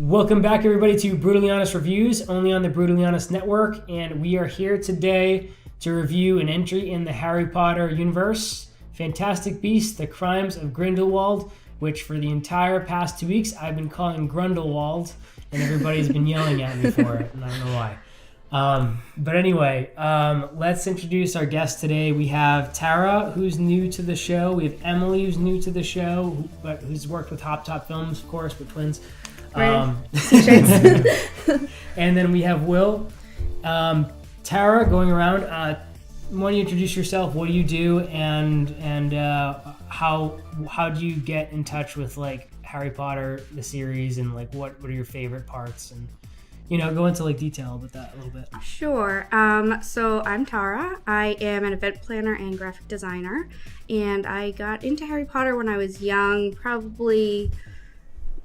Welcome back, everybody, to Brutally Honest Reviews, only on the Brutally Honest Network, and we are here today to review an entry in the Harry Potter universe, Fantastic Beasts, The Crimes of Grindelwald, which for the entire past 2 weeks I've been calling Grundelwald, and everybody's been yelling at me for it, and I don't know why. But anyway, let's introduce our guests today. We have Tara, who's new to the show. We have Emily, who's new to the show, but who's worked with Hop Top Films, of course, with twins. And then we have Will. Tara, going around, why don't you introduce yourself? What do you do, and how do you get in touch with like Harry Potter, the series, and like what are your favorite parts, and go into like detail about that a little bit. Sure. So I'm Tara. I am an event planner and graphic designer, and I got into Harry Potter when I was young, probably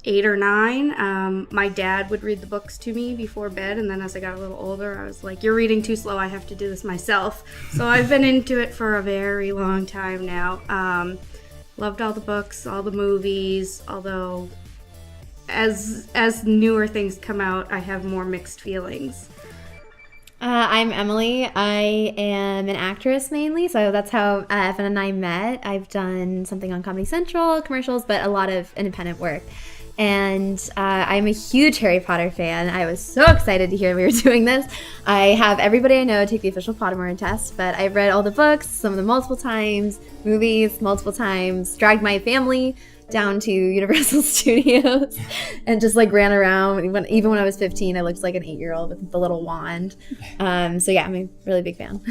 8 or 9. My dad would read the books to me before bed, and then as I got a little older, I was like, you're reading too slow, I have to do this myself. So I've been into it for a very long time now. Loved all the books, all the movies, although as newer things come out, I have more mixed feelings. I'm Emily. I am an actress mainly, so that's how Evan and I met. I've done something on Comedy Central, commercials, but a lot of independent work. And I'm a huge Harry Potter fan. I was so excited to hear we were doing this. I have everybody I know take the official Pottermore test, but I've read all the books, some of them multiple times, movies multiple times, dragged my family down to Universal Studios and just like ran around. Even when I was 15, I looked like an 8-year-old with the little wand. So yeah, I'm a really big fan.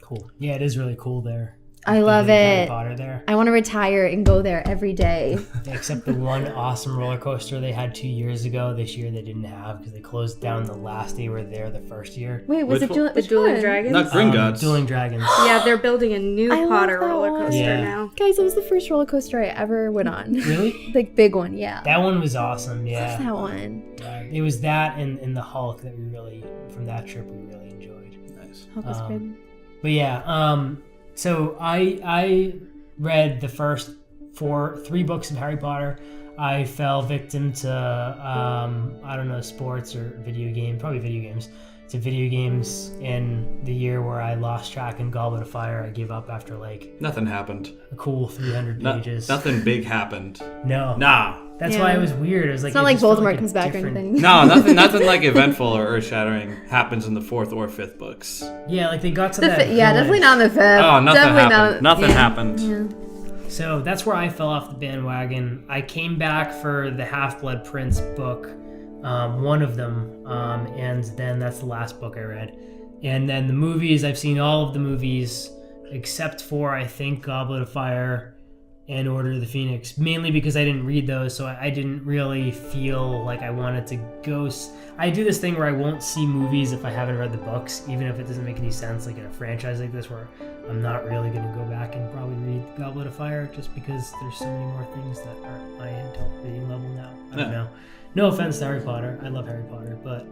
Cool. Yeah, it is really cool there. I love it. Harry Potter there. I want to retire and go there every day. Except the one awesome roller coaster they had 2 years ago. This year they didn't have because they closed down the last day we were there the first year. Wait, was it the Dueling Dragons? Not Gringotts. Dueling Dragons. Yeah, they're building a new Potter roller coaster now. Guys, it was the first roller coaster I ever went on. Really? Like big one, yeah. That one was awesome, yeah. What's that one? It was that and the Hulk that we really, from that trip, we really enjoyed. Nice. Hulk was good. But yeah, so I read the first 3 books of Harry Potter. I fell victim to, I don't know, sports or video games, probably video games. To video games in the year where I lost track in Goblet of Fire. I gave up after like... Nothing happened. A cool 300 pages. Nothing big happened. No. Nah. That's why it was weird. It was like... It's not like Voldemort comes back or anything. No, nothing like eventful or earth-shattering happens in the 4th or 5th books. Yeah, like they got to that yeah, definitely not in the 5th. Oh, nothing definitely happened. Nothing happened. Yeah. So that's where I fell off the bandwagon. I came back for the Half-Blood Prince book, one of them, and then that's the last book I read. And then the movies, I've seen all of the movies except for, I think, Goblet of Fire and Order of the Phoenix, mainly because I didn't read those, so I didn't really feel like I wanted to go... I do this thing where I won't see movies if I haven't read the books, even if it doesn't make any sense, like in a franchise like this, where I'm not really going to go back and probably read Goblet of Fire, just because there's so many more things that aren't my adult reading level now. I don't know. No offense to Harry Potter. I love Harry Potter, but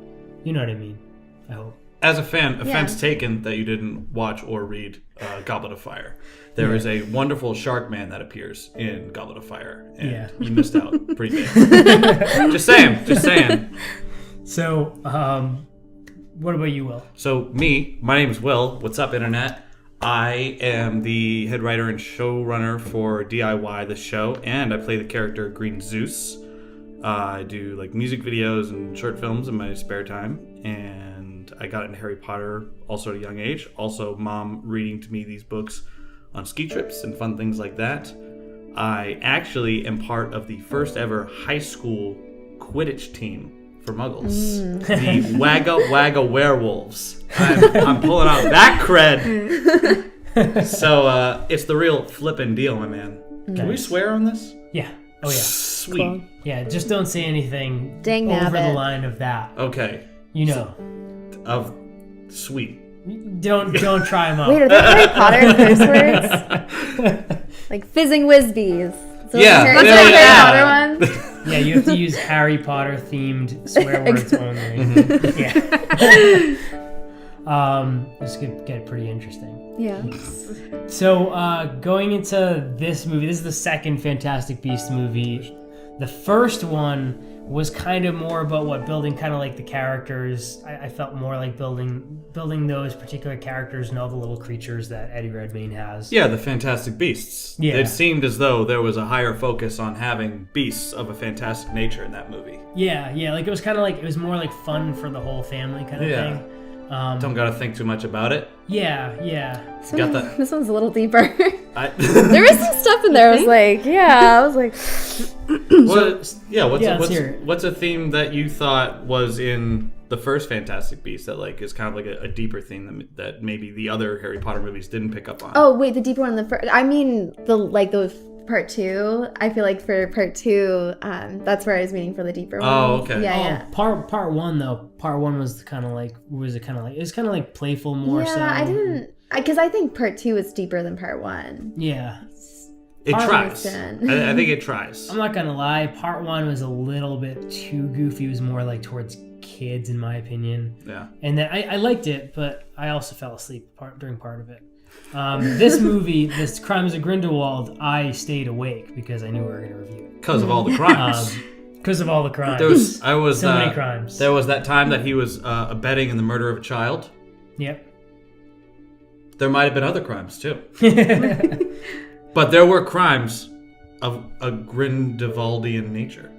you know what I mean, I hope. As a fan, offense taken that you didn't watch or read Goblet of Fire. There is a wonderful shark man that appears in Goblet of Fire, and you missed out pretty big. Just saying. So, what about you, Will? So, my name is Will. What's up, Internet? I am the head writer and showrunner for DIY, the show, and I play the character Green Zeus. I do like music videos and short films in my spare time, and I got into Harry Potter also at a young age. Also, Mom reading to me these books on ski trips and fun things like that. I actually am part of the first ever high school Quidditch team for Muggles. The Wagga Wagga Werewolves. I'm pulling out that cred. So it's the real flippin' deal, my man. Nice. Can we swear on this? Yeah. Oh, yeah. Sweet. Cool. Yeah, just don't say anything Dang over nabbit. the line of that. Okay. Of sweet. Don't try them out. Wait, are there Harry Potter curse words? Like fizzing whizbees. So Yeah. What's the Harry Potter one? Yeah, you have to use Harry Potter themed swear words only. Yeah. This could get pretty interesting. Yeah. So going into this movie, this is the second Fantastic Beasts movie. The first one was kind of more about building kind of like the characters. I felt more like building those particular characters and all the little creatures that Eddie Redmayne has. Yeah, the Fantastic Beasts. Yeah. It seemed as though there was a higher focus on having beasts of a fantastic nature in that movie. Yeah, like it was kind of like, it was more like fun for the whole family kind of thing. Don't gotta think too much about it. Yeah. Got that. This one's a little deeper. I, There was some stuff in there. I was like, what's a theme that you thought was in the first Fantastic Beasts that like is kind of like a deeper theme that maybe the other Harry Potter movies didn't pick up on? oh wait, the deeper one, the first. I mean, the part 2. I feel like for part 2, that's where I was meaning for the deeper one. Oh, okay. Yeah. Part 1 though. Part 1 was kind of like, it was kind of like playful more so. Yeah, I didn't, because I think part 2 is deeper than part 1. Yeah. It Part tries. one. I think it tries. I'm not gonna lie, part 1 was a little bit too goofy. It was more like towards kids, in my opinion. Yeah. And then I liked it, but I also fell asleep during part of it. This movie, this Crimes of Grindelwald, I stayed awake because I knew we were gonna review it. Because of all the crimes. Because of all the crimes. There was so many crimes. There was that time that he was abetting in the murder of a child. Yep. There might have been other crimes too. But there were crimes of a Grindelwaldian nature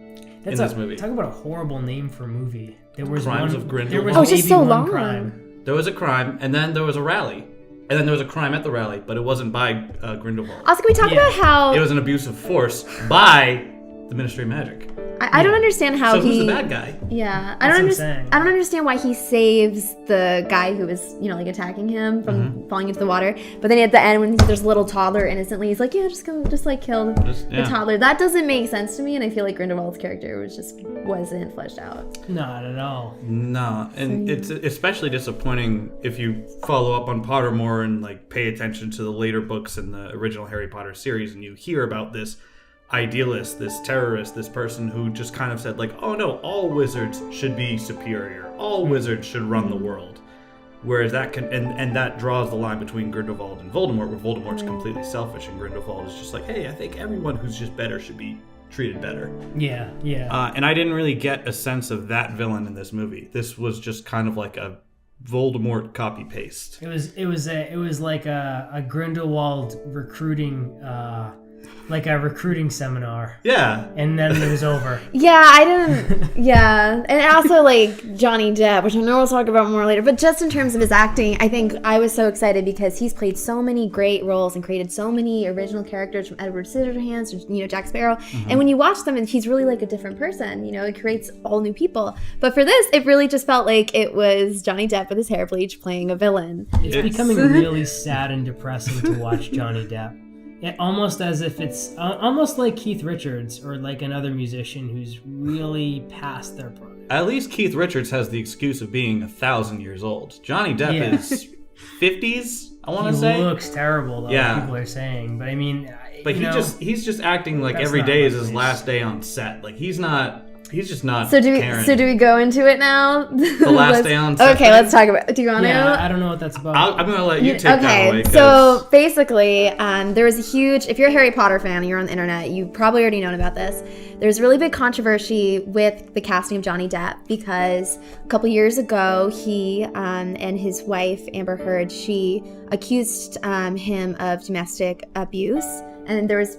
in this movie. Talk about a horrible name for a movie. There was Crimes one, of Grindelwald. There was Oh, it's just maybe so one long. crime. There was a crime, and then there was a rally. And then there was a crime at the rally, but it wasn't by Grindelwald. Also, can we talk about how It was an abuse of force by the Ministry of Magic. I don't understand how So he. who's the bad guy? Yeah, That's what I'm saying. I don't understand why he saves the guy who was, like attacking him from falling into the water. But then at the end, when there's a little toddler innocently, he's like, just kill the toddler. That doesn't make sense to me, and I feel like Grindelwald's character wasn't fleshed out. Not at all. No, and it's especially disappointing if you follow up on Pottermore and like pay attention to the later books in the original Harry Potter series, and you hear about this idealist, this terrorist, this person who just kind of said like, oh no, all wizards should be superior, all wizards should run the world, whereas that can and that draws the line between Grindelwald and Voldemort, where Voldemort's completely selfish and Grindelwald is just like, hey, I think everyone who's just better should be treated better. Yeah. And I didn't really get a sense of that villain in this movie. This was just kind of like a Voldemort copy paste. It was like a Grindelwald recruiting like a recruiting seminar. Yeah. And then it was over. Yeah, I didn't. Yeah, and also like Johnny Depp, which I know we'll talk about more later. But just in terms of his acting, I think I was so excited because he's played so many great roles and created so many original characters, from Edward Scissorhands to Jack Sparrow. And when you watch them, he's really like a different person. It creates all new people. But for this, it really just felt like it was Johnny Depp with his hair bleached playing a villain. It's becoming really sad and depressing to watch Johnny Depp. Almost as if it's almost like Keith Richards or like another musician who's really past their prime. At least Keith Richards has the excuse of being 1,000 years old. Johnny Depp is 50s, I want to say. He looks terrible, though, Yeah. people are saying. But I mean, But he's just acting like That's every not day my is his place. last day on set. Like he's just not So do we? caring. So do we go into it now? The last day on set. Okay, let's talk about. Do you want to? yeah, I don't know what that's about. I'm going to let you take that away. 'Cause So basically, there was a huge. If you're a Harry Potter fan and you're on the internet, you probably already known about this. There's really big controversy with the casting of Johnny Depp because a couple years ago, he and his wife Amber Heard, she accused him of domestic abuse, and there was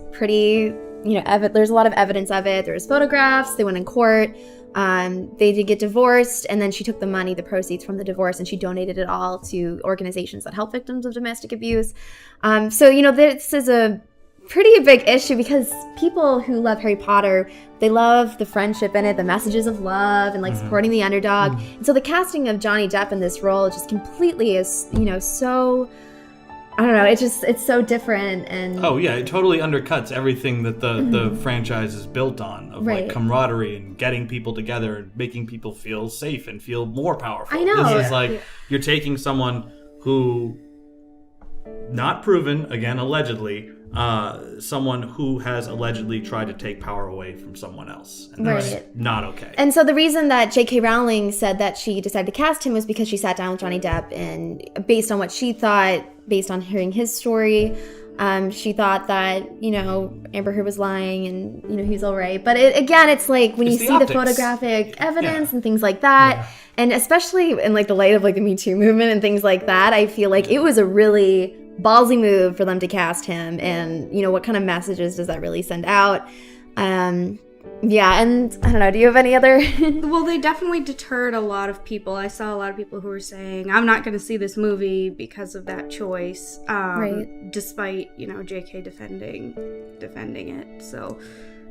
there's a lot of evidence of it. There was photographs. They went in court. They did get divorced, and then she took the proceeds from the divorce, and she donated it all to organizations that help victims of domestic abuse. So this is a pretty big issue because people who love Harry Potter, they love the friendship in it, the messages of love, and like supporting the underdog. And so the casting of Johnny Depp in this role just completely is, so. I don't know. It's so different, and oh yeah, it totally undercuts everything that the franchise is built on of like camaraderie and getting people together and making people feel safe and feel more powerful. I know. This is like you're taking someone who, not proven, again allegedly, someone who has allegedly tried to take power away from someone else, and that's not okay. And so the reason that J.K. Rowling said that she decided to cast him was because she sat down with Johnny Depp, and based on what she thought, based on hearing his story, She thought that, you know, Amber Heard was lying and, you know, he was all right. But again, it's like when It's you the see optics. the photographic evidence and things like that, and especially in like the light of like the Me Too movement and things like that, I feel like it was a really ballsy move for them to cast him. And, you know, what kind of messages does that really send out? Yeah, and I don't know, do you have any other? Well, they definitely deterred a lot of people. I saw a lot of people who were saying, I'm not going to see this movie because of that choice. Right. Despite, you know, JK defending it. So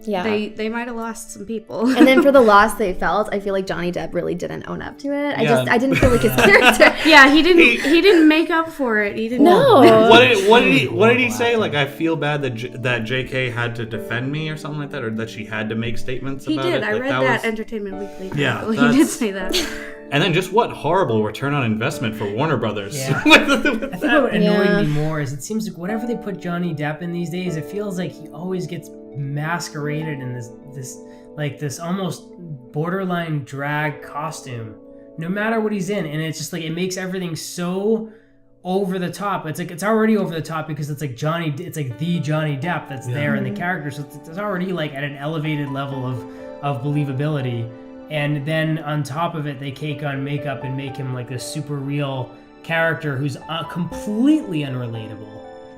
Yeah. they might have lost some people. And then for the loss they felt, I feel like Johnny Depp really didn't own up to it. Yeah. I didn't feel like his character. Yeah, he didn't make up for it. He didn't. No. What did he say? Like, I feel bad that JK had to defend me or something like that, or that she had to make take He about did. it. I Like, read that Entertainment Weekly. Yeah, He did that's- say that. And then just what horrible return on investment for Warner Brothers. Yeah. With I think that. what annoyed Yeah. me more is it seems like whatever they put Johnny Depp in these days, it feels like he always gets masqueraded in this almost borderline drag costume, no matter what he's in, and it's just like it makes everything so over the top. It's like it's already over the top because it's like the Johnny Depp that's there in the character, so it's already like at an elevated level of believability. And then on top of it, they cake on makeup and make him like this super real character who's completely unrelatable.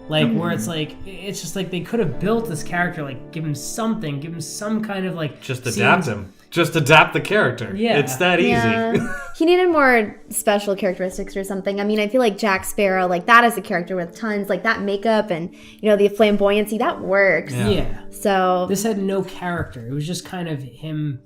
Like where it's like it's just like they could have built this character, like give him some kind of like Just adapt him. Just adapt the character. Yeah. It's that easy. Yeah. He needed more special characteristics or something. I mean, I feel like Jack Sparrow, like that is a character with tons, like that makeup and, you know, the flamboyancy, that works. Yeah. So This had no character. It was just kind of him.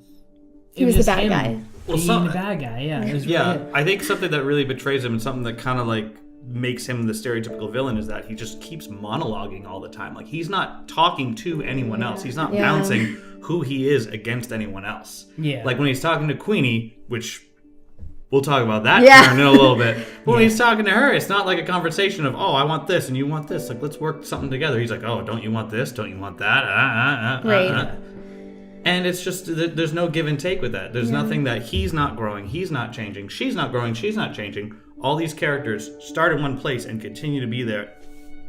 he was the bad guy. Well, Being the bad guy, yeah. It was Yeah, really it. I think something that really betrays him and something that kind of like makes him the stereotypical villain is that he just keeps monologuing all the time. Like he's not talking to anyone else. He's not Yeah. bouncing who he is against anyone else. Yeah. Like when he's talking to Queenie, which we'll talk about that Yeah. turn in a little bit. But when he's talking to her, it's not like a conversation of, oh, I want this and you want this. Like, let's work something together. He's like, oh, don't you want this? Don't you want that? Right. And it's just, there's no give and take with that. There's nothing that he's not growing, he's not changing, she's not growing, she's not changing. All these characters start in one place and continue to be there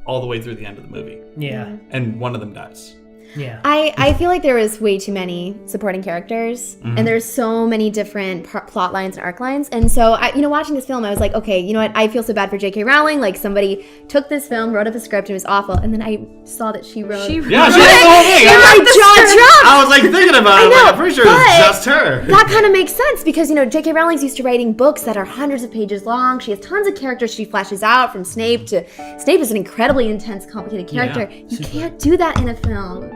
all the way through the end of the movie. Yeah. And one of them dies. Yeah. I feel like there was way too many supporting characters, and there's so many different plot lines and arc lines. And so, watching this film, I was like, okay, you know what? I feel so bad for J.K. Rowling. Like somebody toul this film, wrote up a script, and it was awful. And then I saw that she wrote. Yeah, she wrote the whole thing. And my jaw dropped. I was like thinking about it. I know, Like, I'm pretty sure it's but just her. That kind of makes sense because, J.K. Rowling's used to writing books that are hundreds of pages long. She has tons of characters she flashes out from Snape to... Snape is an incredibly intense, complicated character. Yeah, you can't do that in a film.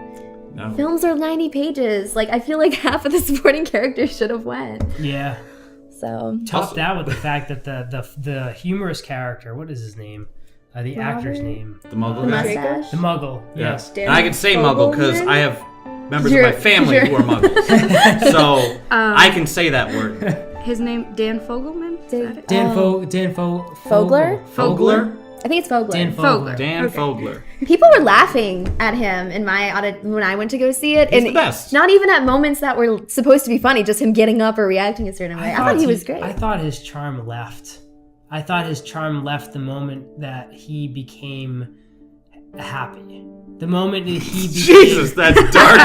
No. Films are 90 pages. Like, I feel like half of the supporting characters should have went. Yeah. So... Top that with the fact that the humorous character, what is his name? The actor's name. The Muggle The guy. mustache. The Muggle. Yes. And I can say Muggle because I have members You're- of my family you're- who are Muggles. So I can say that word. His name, Dan Fogelman? Is that it? Fogler? Fogler? I think it's Fogler. Dan Fogler. Dan Okay. Fogler. People were laughing at him in my when I went to go see it. He's and the best. Not even at moments that were supposed to be funny, just him getting up or reacting a certain way. I thought he was great. I thought his charm left. I thought his charm left the moment that he became happy. The moment that he became... Jesus, that's dark.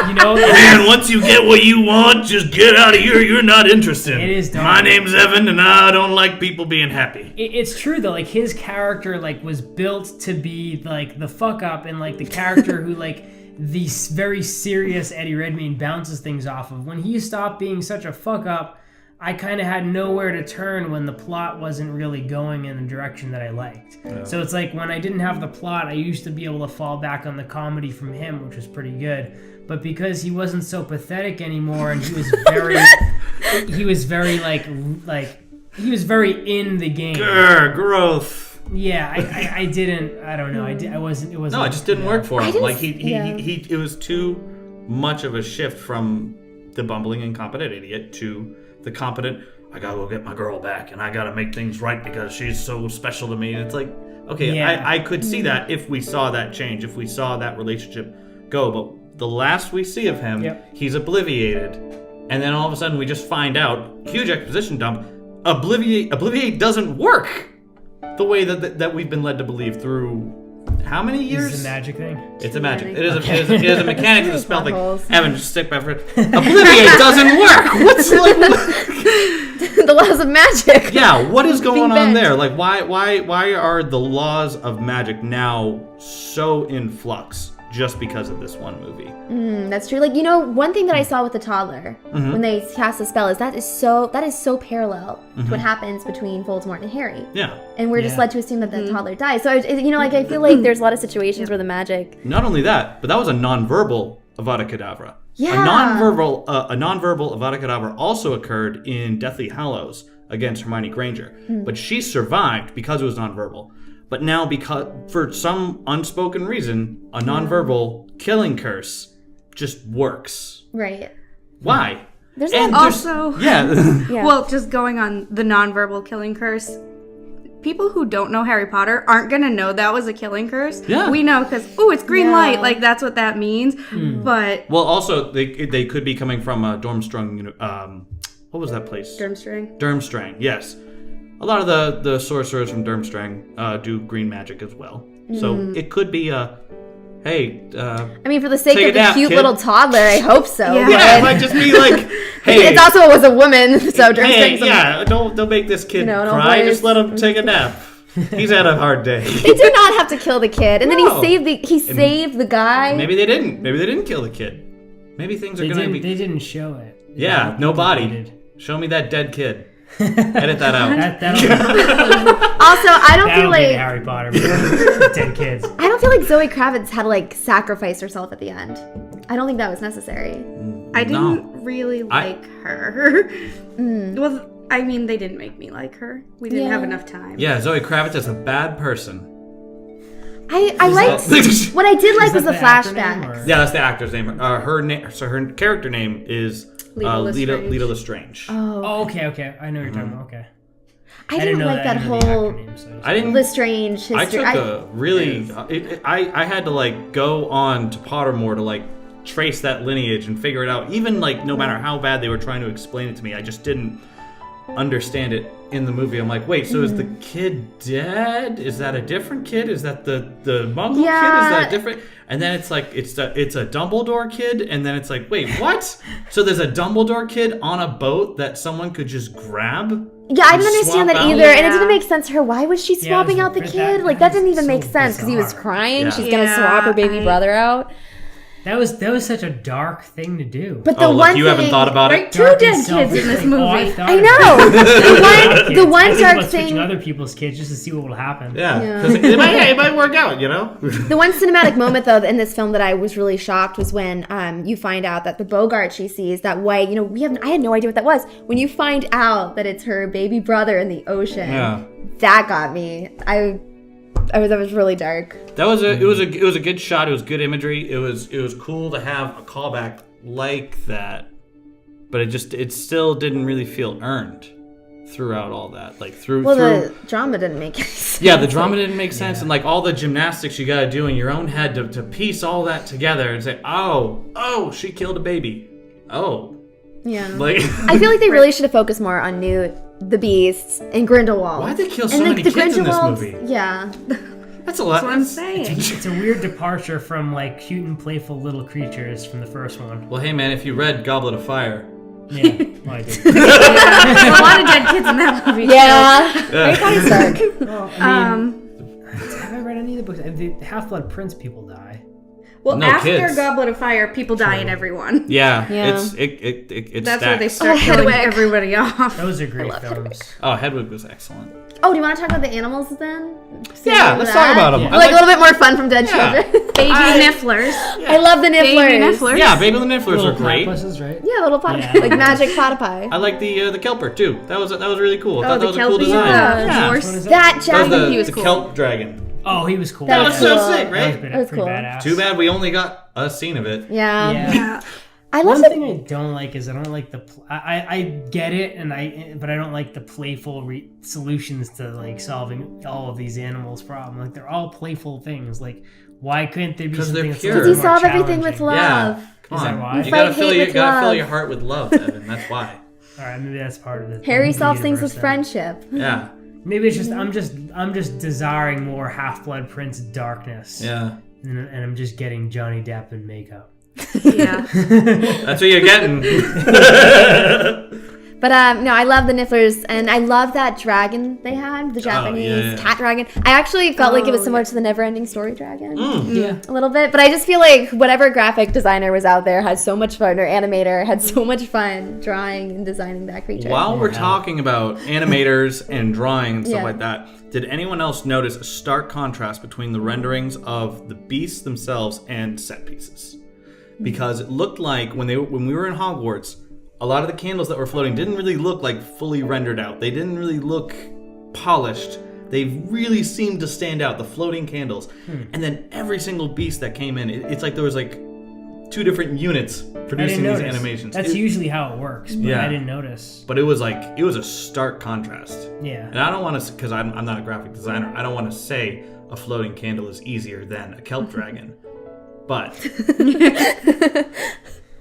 Man, once you get what you want, just get out of here. You're not interested. It is dark. My name's Evan, and I don't like people being happy. It's true though, like his character like was built to be like the fuck up and like the character who like the very serious Eddie Redmayne bounces things off of. When he stopped being such a fuck up, I kind of had nowhere to turn when the plot wasn't really going in the direction that I liked. Yeah. So it's like when I didn't have the plot, I used to be able to fall back on the comedy from him, which was pretty good. But because he wasn't so pathetic anymore, and he was very, he was very he was very in the game. Grr, growth. Yeah, I didn't. I don't know. I wasn't. It wasn't. No, it just didn't work for him. Like he yeah. it was too much of a shift from the bumbling incompetent idiot to the competent, I gotta go get my girl back and I gotta make things right because she's so special to me. And it's like, okay, yeah. I could see that if we saw that change, if we saw that relationship go. But the last we see of him, he's obliviated. And then all of a sudden we just find out, huge exposition dump, Obliviate doesn't work the way that we've been led to believe through how many years? Is it a magic thing? It's a magic. It is a mechanic of the spell thing. Potholes. Evan, just stick by it. Obliviate doesn't work. What's like? The laws of magic. Yeah, what is going on bent. there? Like, why are the laws of magic now so in flux just because of this one movie? That's true. Like, you know, one thing that I saw with the toddler when they cast the spell is that is so parallel to what happens between Voldemort and Harry. Yeah. And we're just led to assume that the toddler dies. So, I feel like there's a lot of situations where the magic... Not only that, but that was a nonverbal Avada Kedavra. Yeah. A nonverbal Avada Kedavra also occurred in Deathly Hallows against Hermione Granger, but she survived because it was nonverbal. But now, because for some unspoken reason, a nonverbal killing curse just works. Right. Why? There's Also, Yeah. well, just going on the nonverbal killing curse, people who don't know Harry Potter aren't going to know that was a killing curse. Yeah. We know because, it's green light. Like, that's what that means. But... Well, also, they could be coming from Durmstrang. What was that place? Durmstrang. Durmstrang, yes. A lot of the sorcerers from Durmstrang do green magic as well. So it could be hey. I mean, for the sake take of a the nap, cute kid. little toddler, I hope so. Yeah. Yeah, it might just be like, hey. It's also was a woman, so Hey, Durmstrang's don't make this kid No cry. boys. Just let him take a nap. He's had a hard day. They did not have to kill the kid, and then No. he saved the guy. Maybe they didn't. Maybe they didn't kill the kid. Maybe things are They gonna didn't. be. They didn't show it. Yeah, no body. Deleted. Show me that dead kid. Edit that out. That'll Also, I don't feel that'll be the like Harry Potter movie. with 10 kids. I don't feel like Zoe Kravitz had to like sacrifice herself at the end. I don't think that was necessary. I didn't really like her. Well, I mean, they didn't make me like her. We didn't have enough time. Yeah, Zoe Kravitz is a bad person. I liked what I did like was the Is that actor name, flashbacks. or- Yeah, that's the actor's name. Her name. So her character name is Lita Lestrange. Oh, okay. I know what you're talking about. Okay. I didn't like that I didn't know the whole actor name, so I didn't. Lestrange history. I took a really. I had to like go on to Pottermore to like trace that lineage and figure it out. Even like no matter how bad they were trying to explain it to me, I just didn't understand it in the movie. I'm like, wait, so is the kid dead? Is that a different kid? Is that the Muggle kid? Is that different? And then it's like it's a Dumbledore kid, and then it's like, wait, what? So there's a Dumbledore kid on a boat that someone could just grab? Yeah, I didn't understand that swap out? either, and it didn't make sense to her. Why was she swapping out the that- kid? Like that that didn't is even make so sense because he was bizarre. crying. Yeah. She's gonna swap her baby brother out. That was such a dark thing to do. But the Oh, one look, you thing, haven't thought about Right? it? Two Dark dead and kids selfish. in this Like, movie. I've thought I about know. it. The one I think dark about switching thing. other people's kids just to see what will happen. Yeah, 'cause it might work out, you know. The one cinematic moment, though, in this film that I was really shocked was when you find out that the Bogart she sees, that white, I had no idea what that was. When you find out that it's her baby brother in the ocean, Yeah. that got me. That was really dark. That was it was a good shot. It was good imagery. It was cool to have a callback like that, but it still didn't really feel earned throughout all that. Like through The drama didn't make any sense. yeah, the drama didn't make sense, and like all the gymnastics you got to do in your own head to piece all that together and say, oh, she killed a baby. Oh, Yeah. like I feel like they really should have focused more on Newt, the Beast, and Grindelwald. why'd they kill so And, many kids in this Grindelwalds- movie? Yeah. That's a lot. That's what I'm saying. It's a weird departure from like cute and playful little creatures from the first one. Well, hey man, if you read Goblet of Fire, Yeah, well, I did. There's a lot of dead kids in that movie. Yeah. Very funny, Stark. Well, I mean, have I read any of the books? The Half-Blood Prince people die. Well, No after kids. Goblet of Fire, people die in everyone. yeah. Yeah. It's That's where they stacks. start killing Hedwig. everybody off. Those are great love films. Oh, Hedwig was excellent. Oh, do you want to talk about the animals then? Yeah, let's talk about them. Yeah. Like a little bit more fun from Dead Yeah. Children. Baby Nifflers. I love the Baby Nifflers. Nifflers. Yeah, Baby the Nifflers Little are great. platypuses, right? Yeah, little platypus. Yeah. Like magic platypi. I like the Kelper too. That was really cool. I thought the that was a cool Kelpie, design. yeah. Which one is That That was jacket. He was the cool. kelp dragon. Oh, he was cool. That That was was cool. so sick, That right? was That was pretty cool. badass. Too bad we only got a scene of it. Yeah. Yeah. I love One the thing I don't like is I don't like the. I get it, but I don't like the playful solutions to like solving all of these animals' problems. Like they're all playful things. Like why couldn't there be 'Cause something they're that's a pure. little Because you more solve everything with challenging? love. Yeah. Come Is that on. why? You Fight gotta hate fill your with gotta fill love. your heart with love, Evan. That's why. All right, maybe that's part of it. Harry solves things with friendship. Yeah. Maybe it's just I'm just desiring more Half-Blood Prince darkness. Yeah. And I'm just getting Johnny Depp in makeup. Yeah. That's what you're getting. But no, I love the Nifflers, and I love that dragon they had, the Japanese cat dragon. I actually felt like it was similar to the Neverending Story dragon. Yeah. A little bit, but I just feel like whatever graphic designer was out there had so much fun, or animator had so much fun drawing and designing that creature. While we're talking about animators and drawing and stuff Yeah. like that, did anyone else notice a stark contrast between the renderings of the beasts themselves and set pieces? Because it looked like when we were in Hogwarts, a lot of the candles that were floating didn't really look like fully rendered out. They didn't really look polished. They really seemed to stand out, the floating candles. And then every single beast that came in, it's like there was like 2 different units producing these animations. That's usually how it works, but I didn't notice. But it was a stark contrast. Yeah. And I don't want to, because I'm not a graphic designer, I don't want to say a floating candle is easier than a kelp dragon. But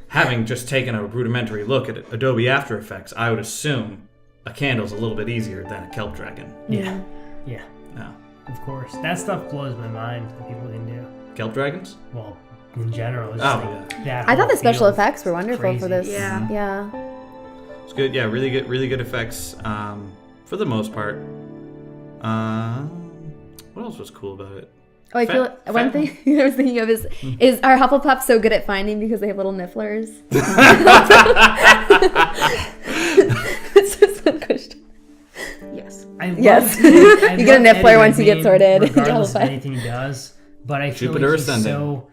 having just taken a rudimentary look at Adobe After Effects, I would assume a candle's a little bit easier than a kelp dragon. Yeah. Yeah. Yeah. Of course. That stuff blows my mind that people can do. Kelp dragons? Well, in general. It's that I thought the whole special field effects were wonderful crazy. for this. Yeah. Yeah. It's good. Yeah, really good effects for the most part. What else was cool about it? Oh, I feel one thing I was thinking of is are Hufflepuffs so good at finding because they have little nifflers? It's just one question. Yes. Yes. You get a niffler once you get sorted. Regardless of anything he does, but I feel Jupiter like he's Ascending. so.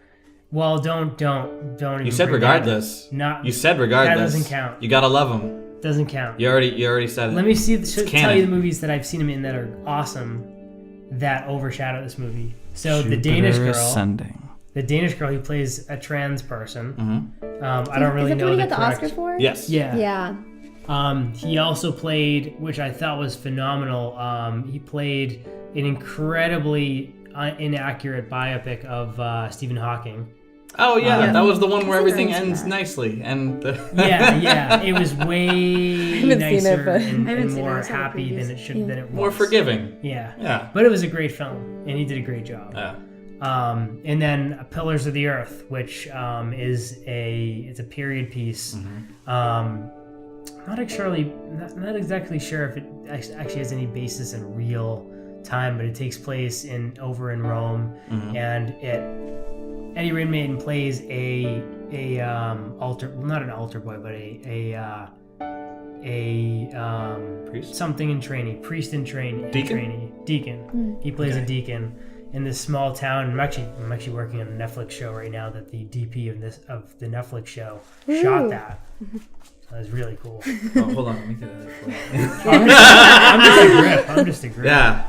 Well, don't even. You said bring that up. regardless. Not. You said regardless. That doesn't count. You gotta love them. Doesn't count. You already said it. Let me see. It's Tell canon. you the movies that I've seen him in that are awesome, that overshadow this movie. So the Danish girl. Ascending. The Danish girl, he plays a trans person. Mm-hmm. I don't really Is that the know one the he got the correct. Oscar for? Yes. Yeah. Yeah. He also played, which I thought was phenomenal. He played an incredibly inaccurate biopic of Stephen Hawking. Oh yeah, Yeah. that was the one where everything I've seen ends that. nicely, and Yeah, it was way haven't seen nicer it, but- and, I haven't and seen it. more I saw the happy than previews. it should than it was. more forgiving. Yeah. Yeah. But it was a great film, and he did a great job. Yeah. And then Pillars of the Earth, which is a period piece. Not exactly sure if it actually has any basis in real time, but it takes place over in Rome, and Eddie Redmayne plays not an altar boy, but a Priest? something in training, priest in training, deacon. He plays a deacon in this small town. I'm actually working on a Netflix show right now that the DP of the Netflix show shot that. That was really cool. Oh, hold on, let me get that. I'm just a grip. Yeah.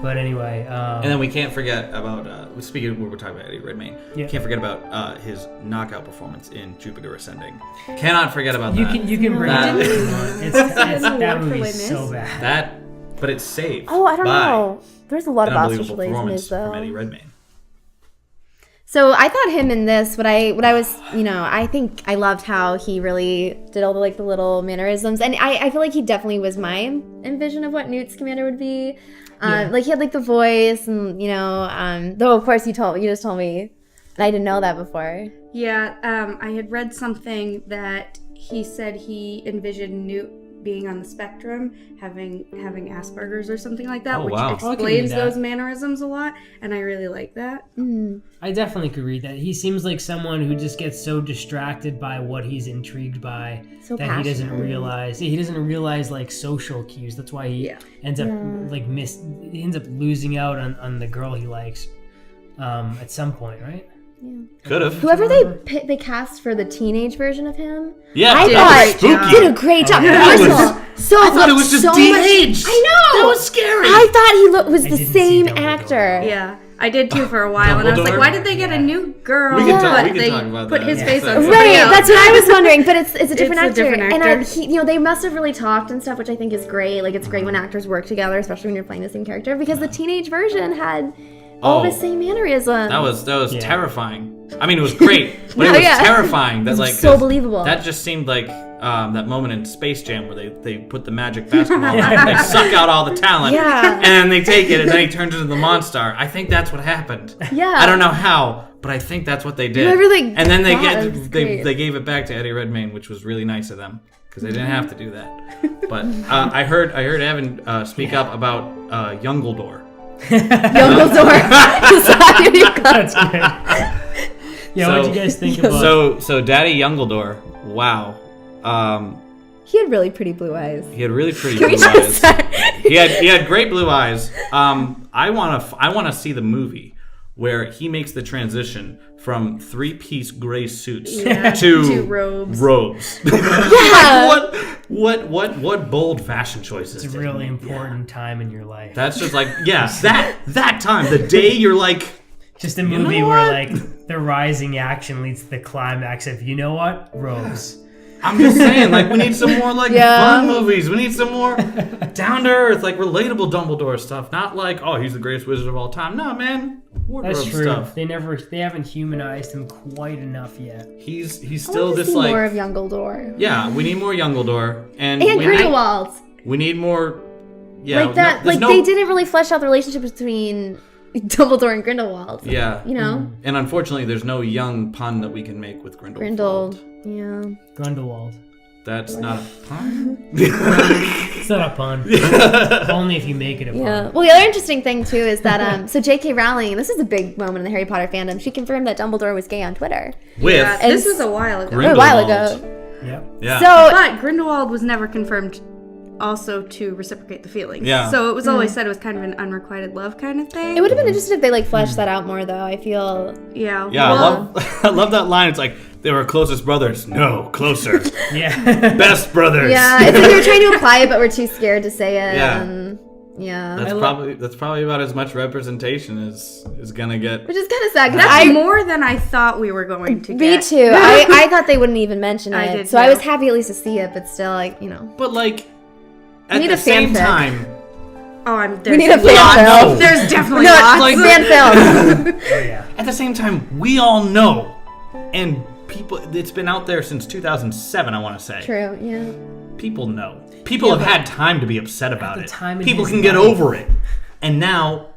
But anyway, And then we can't forget about, speaking of, we're talking about Eddie Redmayne, Yeah. can't forget about his knockout performance in Jupiter Ascending. Cannot forget about you that. can bring That- it if you want. It's that award for movie's Les so Mis? bad. But it's saved. Oh, I don't by know. There's a lot an of unbelievable Oscar performance though. from Eddie Redmayne. So I thought him in this, what I was, I think I loved how he really did all the little mannerisms, and I feel like he definitely was my envision of what Newt Scamander would be. Like he had the voice, and though of course you just told me, and I didn't know that before. Yeah, I had read something that he said he envisioned Newt being on the spectrum, having Asperger's or something like that, Oh, which wow. I can read explains that. those mannerisms a lot, and I really like that. I definitely could read that. He seems like someone who just gets so distracted by what he's intrigued by So that he doesn't passionate. realize. He doesn't realize social cues. That's why he ends up he ends up losing out on the girl he likes at some point, right? Could have. Whoever they cast for the teenage version of him, Yeah, I that was thought spooky. did a great job. yeah. First of That all, so I thought it was just so de-aged. much. I know. That was scary. I thought he was I the didn't see same Dumbledore. actor. Yeah, I did too for a while, and I was like, Dumbledore? why did they get a new girl? We can talk- but we can they talk about put that. his Yeah. face on Right, somebody Right, else. that's what I was wondering, but it's a different It's a actor. different And actor. he, they must have really talked and stuff, which I think is great. Like it's great when actors work together, especially when you're playing the same character, because the teenage version had all the same mannerisms. That was Yeah. terrifying. I mean, it was great, but it No, was yeah. terrifying. That It was like so 'cause believable. That just seemed like that moment in Space Jam where they put the magic basketball and they suck out all the talent. Yeah. And then they take it and then he turns into the Monstar. I think that's what happened. Yeah. I don't know how, but I think that's what they did. You were like, and then great. they gave it back to Eddie Redmayne, which was really nice of them because they didn't have to do that. But I heard Evan speak up about Youngledore. Youngledore. That's good. Yeah, what do you guys think about? So Daddy Youngledore, wow. He had really pretty blue eyes. He had really pretty Can we blue just eyes. say- He had great blue eyes. I want to see the movie where he makes the transition from 3-piece gray suits to robes. Yeah. What bold fashion choices? It's a really important time in your life. That's just like that time, the day you're like. Just a movie where like the rising action leads to the climax of robes. I'm just saying, like, we need some more, like, Yeah. fun movies. We need some more down-to-earth, like, relatable Dumbledore stuff. Not like, oh, he's the greatest wizard of all time. No, man. Wardrobe That's true. stuff. They haven't humanized him quite enough yet. He's I still want to this, see like... more of Youngledore. Yeah, we need more Youngledore. And Grindelwald. We need more... Yeah, Like that. They didn't really flesh out the relationship between Dumbledore and Grindelwald. Yeah. You know? And unfortunately, there's no young pun that we can make with Grindelwald. Yeah. Grindelwald. That's not a pun? It's not a pun. Only if you make it a pun. Yeah. Well, the other interesting thing too is that so J.K. Rowling, this is a big moment in the Harry Potter fandom. She confirmed that Dumbledore was gay on Twitter. With this was a while ago. A while ago. Yep. Yeah. So, But Grindelwald was never confirmed also to reciprocate the feelings. Yeah. So it was always said it was kind of an unrequited love kind of thing. it would have been interesting if they like fleshed that out more, though. I feel. Yeah. Yeah, Well, I love that line. It's like, they were closest brothers. No, closer. Yeah. Best brothers. Yeah, it's like we were trying to apply it, but we're too scared to say it. Yeah. And, yeah. That's probably about as much representation as is gonna get. Which is kind of sad. 'Cause that's more than I thought we were going to Me get. too. I thought they wouldn't even mention it. I did so I too. was happy at least to see it, but still, like, you know. But like, at need the a same fanfic. time, There's need a fan lots. film. There's definitely No, lots. like fan film. Oh yeah. at the same time, we all know, and people, it's been out there since 2007. I want to say. True, yeah. People know. People have had time to be upset about the it. time in People his can get life. over it, and now.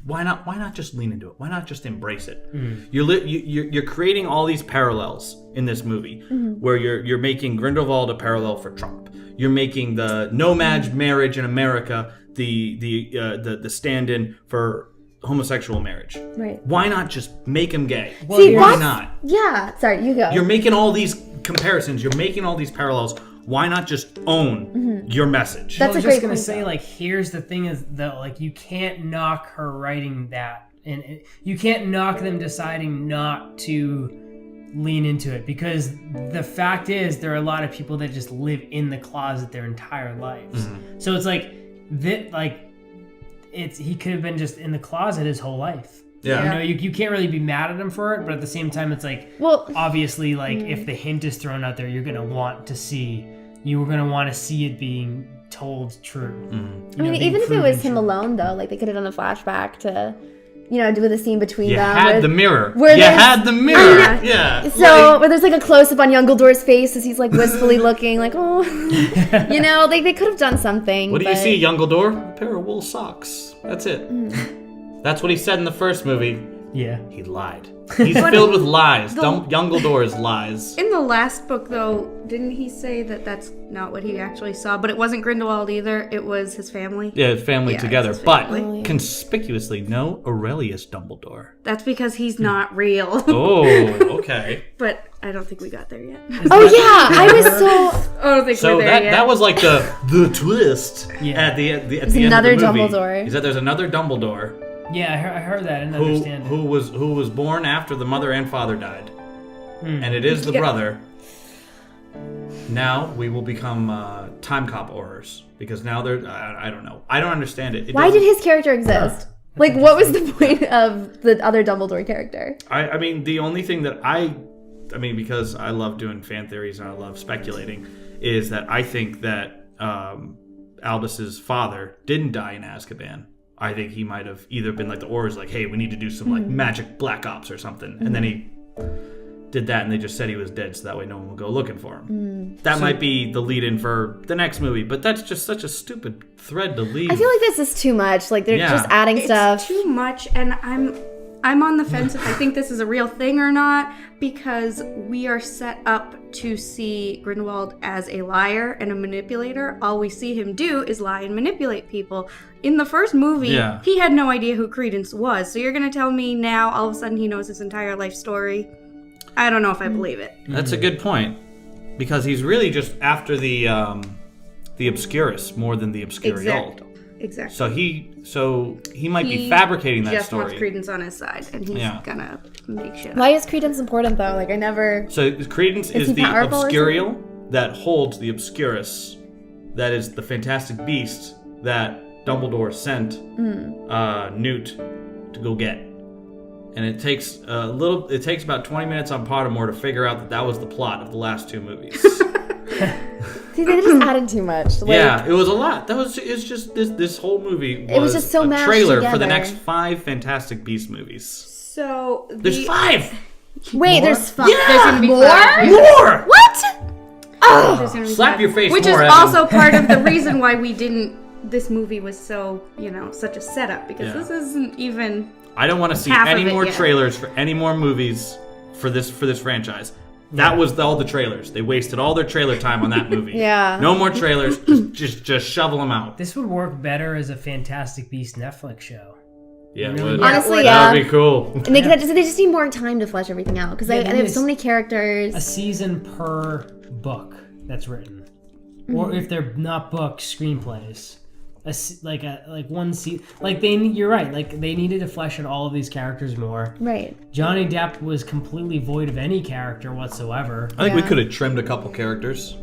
Why not just lean into it? Why not just embrace it? You're creating all these parallels in this movie, where you're making Grindelwald a parallel for Trump. You're making the no-match marriage in America the stand-in for homosexual marriage. Right. Why not just make him gay? See, Why that's- not? Yeah, sorry, you go. You're making all these comparisons. You're making all these parallels. Why not just own your message? That's I was a great just gonna point, say, though. like, here's the thing is that, like, you can't knock her writing that, and you can't knock them deciding not to lean into it, because the fact is there are a lot of people that just live in the closet their entire lives. So it's like that, like, he could have been just in the closet his whole life. Yeah. You know, you can't really be mad at him for it, but at the same time, it's like, Well, obviously, like, if the hint is thrown out there, you're gonna want to see it being told true. I mean, even if it was him alone, though, like, they could have done a flashback to, you know, do the scene between You them. had the mirror. where You there's- had the mirror. Yeah. Yeah. So, where there's like a close up on Youngledore's face as he's like wistfully looking, like, oh, you know, they could have done something. What do you but- see, Youngledore? A pair of wool socks. That's it. That's what he said in the first movie. Yeah. He lied. He's filled with lies. Youngledore is lies. In the last book, though, didn't he say that that's not what he actually saw? But it wasn't Grindelwald either. It was his family. Yeah, his family Yeah, together. it's his But family. conspicuously, no Aurelius Dumbledore. That's because he's not real. Oh, okay. But I don't think we got there yet. Oh, yeah. I was so. I don't think So we're there yet. that was like the twist Yeah. at the end another of the movie. Dumbledore. Is that there's another Dumbledore Yeah, I heard that. I didn't who understand it. who was born after the mother and father died, and it is the Yeah. brother. Now we will become time cop horrors because now they're I don't know. I don't understand it. Why did his character exist? Like, what was the point of the other Dumbledore character? I mean, the only thing that I mean, because I love doing fan theories and I love speculating, is that I think that Albus's father didn't die in Azkaban. I think he might have either been like the Aurors, like, hey, we need to do some like magic black ops or something, and then he did that and they just said he was dead so that way no one will go looking for him. That might be the lead-in for the next movie, but that's just such a stupid thread to leave. I feel like this is too much. Like they're just adding stuff. It's too much, and I'm on the fence if I think this is a real thing or not, because we are set up to see Grindelwald as a liar and a manipulator. All we see him do is lie and manipulate people. In the first movie, he had no idea who Credence was, so you're going to tell me now all of a sudden he knows his entire life story? I don't know if I believe it. That's a good point, because he's really just after the Obscurus more than the Obscurial. Exactly. So he might be fabricating that just story. wants Credence on his side, and he's gonna make shit up. Why is Credence important though? Like I never. So Credence is the Obscurial that holds the Obscurus. That is the fantastic beast that Dumbledore sent Newt to go get. And it takes about 20 minutes on Pottermore to figure out that was the plot of the last two movies. See, they just added too much. Like, it was a lot. It's just this whole movie was just so a trailer together for the next 5 Fantastic Beast movies. So there's 5. Wait, there's 5. Yeah, there's gonna be more. 5. More. What? Oh, slap your face. Which more, is Evan. also part of the reason why we didn't. This movie was so such a setup, because this isn't even. I don't want to see any more trailers for any more movies for this franchise. That was all the trailers. They wasted all their trailer time on that movie. No more trailers. Just shovel them out. This would work better as a Fantastic Beasts Netflix show. Yeah, it would. Honestly, that would be cool. And they just need more time to flesh everything out because they have so many characters. A season per book that's written, or if they're not books, screenplays. One season. You're right. Like they needed to flesh out all of these characters more. Right. Johnny Depp was completely void of any character whatsoever. I think we could have trimmed a couple characters.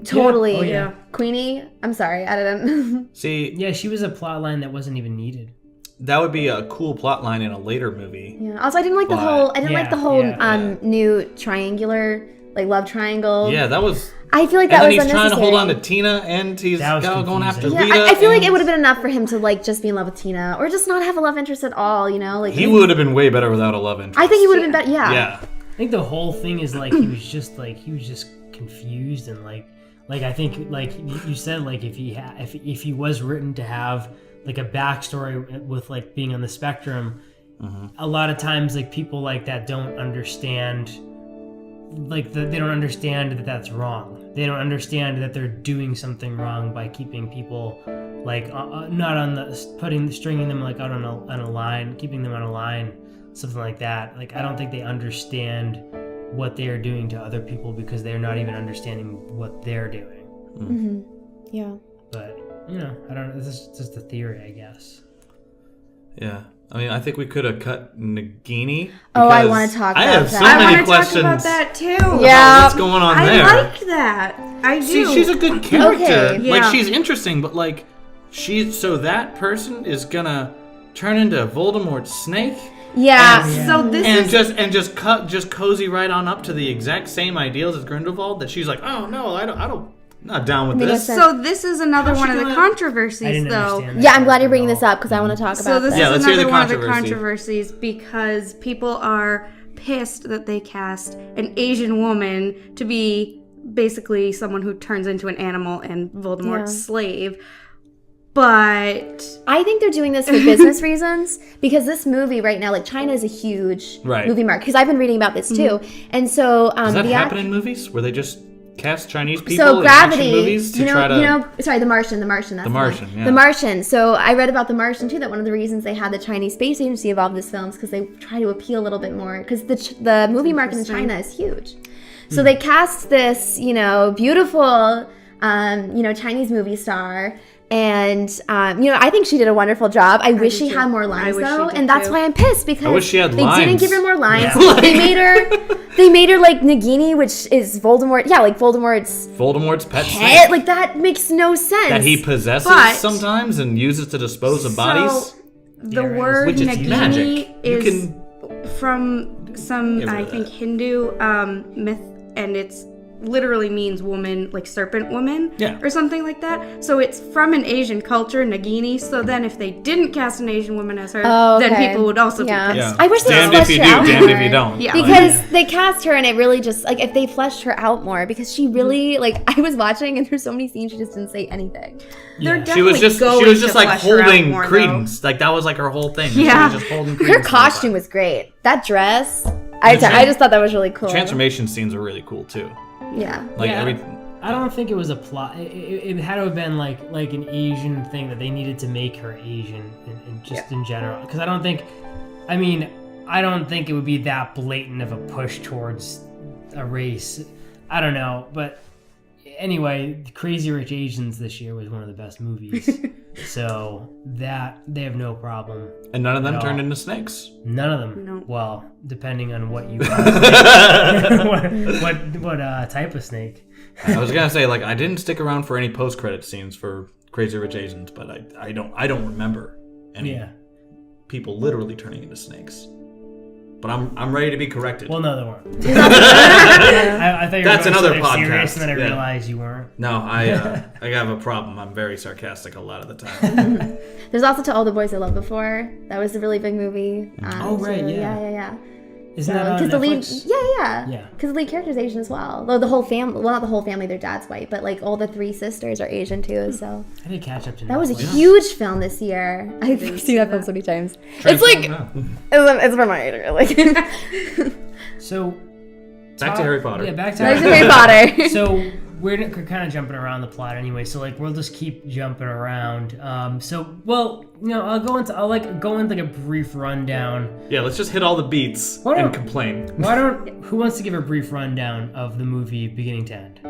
Totally. Yeah. Oh, yeah. Queenie. I'm sorry, I didn't. See. Yeah, she was a plot line that wasn't even needed. That would be a cool plot line in a later movie. Yeah. Also, I didn't like the whole. I didn't like the whole new triangular love triangle. Yeah, that was. I feel like that was unnecessary. And then he's trying to hold on to Tina, and he's going after Rita. I feel like it would have been enough for him to just be in love with Tina, or just not have a love interest at all. He would have been way better without a love interest. I think he would have been better. Yeah. Yeah. I think the whole thing is he was just confused and I think you said if he was written to have a backstory with being on the spectrum, a lot of times people like that don't understand. They don't understand that that's wrong. They don't understand that they're doing something wrong by keeping people not on the stringing them out on a line, keeping them on a line, something like that. I don't think they understand what they are doing to other people because they're not even understanding what they're doing. Mm-hmm. Yeah. But I don't know. This is just a theory, I guess. Yeah. I mean, I think we could have cut Nagini. Oh, I want to talk about that. I have so many questions. I want to talk about that too. Yeah. What's going on there? I like that. I do. See, she's a good character. Okay. Yeah. She's interesting, but so that person is gonna turn into Voldemort's snake. Yeah. So this is just cozy right on up to the exact same ideals as Grindelwald. That she's like, oh no, I don't. Not down with this. So this is another one of the controversies, though. Yeah, I'm glad you're bringing this up because I want to talk about this. this. So let's this is hear the another one of the controversy. controversies because people are pissed that they cast an Asian woman to be basically someone who turns into an animal and Voldemort's slave. But I think they're doing this for business reasons because this movie right now, China is a huge movie market. Because I've been reading about this too, and so does that happen in movies where they just cast Chinese people in Gravity, action movies to try to... sorry, The Martian. That's The Martian, yeah. The Martian. So I read about The Martian, too, that one of the reasons they had the Chinese Space Agency involved in this film is because they try to appeal a little bit more. Because the movie market in China is huge. So they cast this, beautiful, Chinese movie star. And, I think she did a wonderful job. I wish she had more lines, though. And that's why I'm pissed because I wish she had they lines. didn't give her more lines. Yeah. They made her like Nagini, which is Voldemort. Yeah, Voldemort's pet snake. snake. That makes no sense. That he possesses sometimes and uses to dispose of bodies. The word which is Nagini magic. is from some, I think, Hindu myth, and it's literally means woman, like serpent woman, Yeah. or something like that. So it's from an Asian culture, Nagini. So then if they didn't cast an Asian woman as her, then people would also be pissed. Yeah. I wish they damned fleshed if you her do, out damned if more. you don't. Yeah. Because they cast her and it really just, like, if they fleshed her out more, because she really, like, I was watching and there's so many scenes she just didn't say anything. They're Yeah. She was definitely just going like to flesh her out holding more, Credence. Like that was like her whole thing. Yeah. She was just holding Her Credence the whole costume time. was great. That dress, I just thought that was really cool. Transformation scenes are really cool too. Yeah. Like Yeah. every I don't think it was a plot. It had to have been like an Asian thing that they needed to make her Asian and just in general. Because I don't think it would be that blatant of a push towards a race. I don't know, but anyway, Crazy Rich Asians this year was one of the best movies. So that they have no problem. and none of them No. turned into snakes. None of them. No. Well, depending on what you what type of snake. I was gonna say like I didn't stick around for any post credit scenes for Crazy Rich Asians, but I don't remember any Yeah. people literally turning into snakes. But I'm ready to be corrected. Well, no, they weren't. I thought you were That's going another to say serious, podcast, and then I yeah. realized you weren't. No, I have a problem. I'm very sarcastic a lot of the time. There's also To All the Boys I Loved Before. That was a really big movie. Oh, right, yeah. Yeah. Isn't that on Because the lead, Netflix? yeah. Because the lead character's Asian as well. Though the whole family, well, not the whole family, their dad's white, but like all the three sisters are Asian too. So I did catch up to that was a Netflix. huge film this year. I've seen that film so many times. It's like it's for my age, like. So Back to Harry Potter. Yeah, back to Back to Harry Potter. So we're kind of jumping around the plot anyway. So like we'll just keep jumping around. I'll go into like a brief rundown. Yeah, let's just hit all the beats Hold and on. complain. Who wants to give a brief rundown of the movie beginning to end?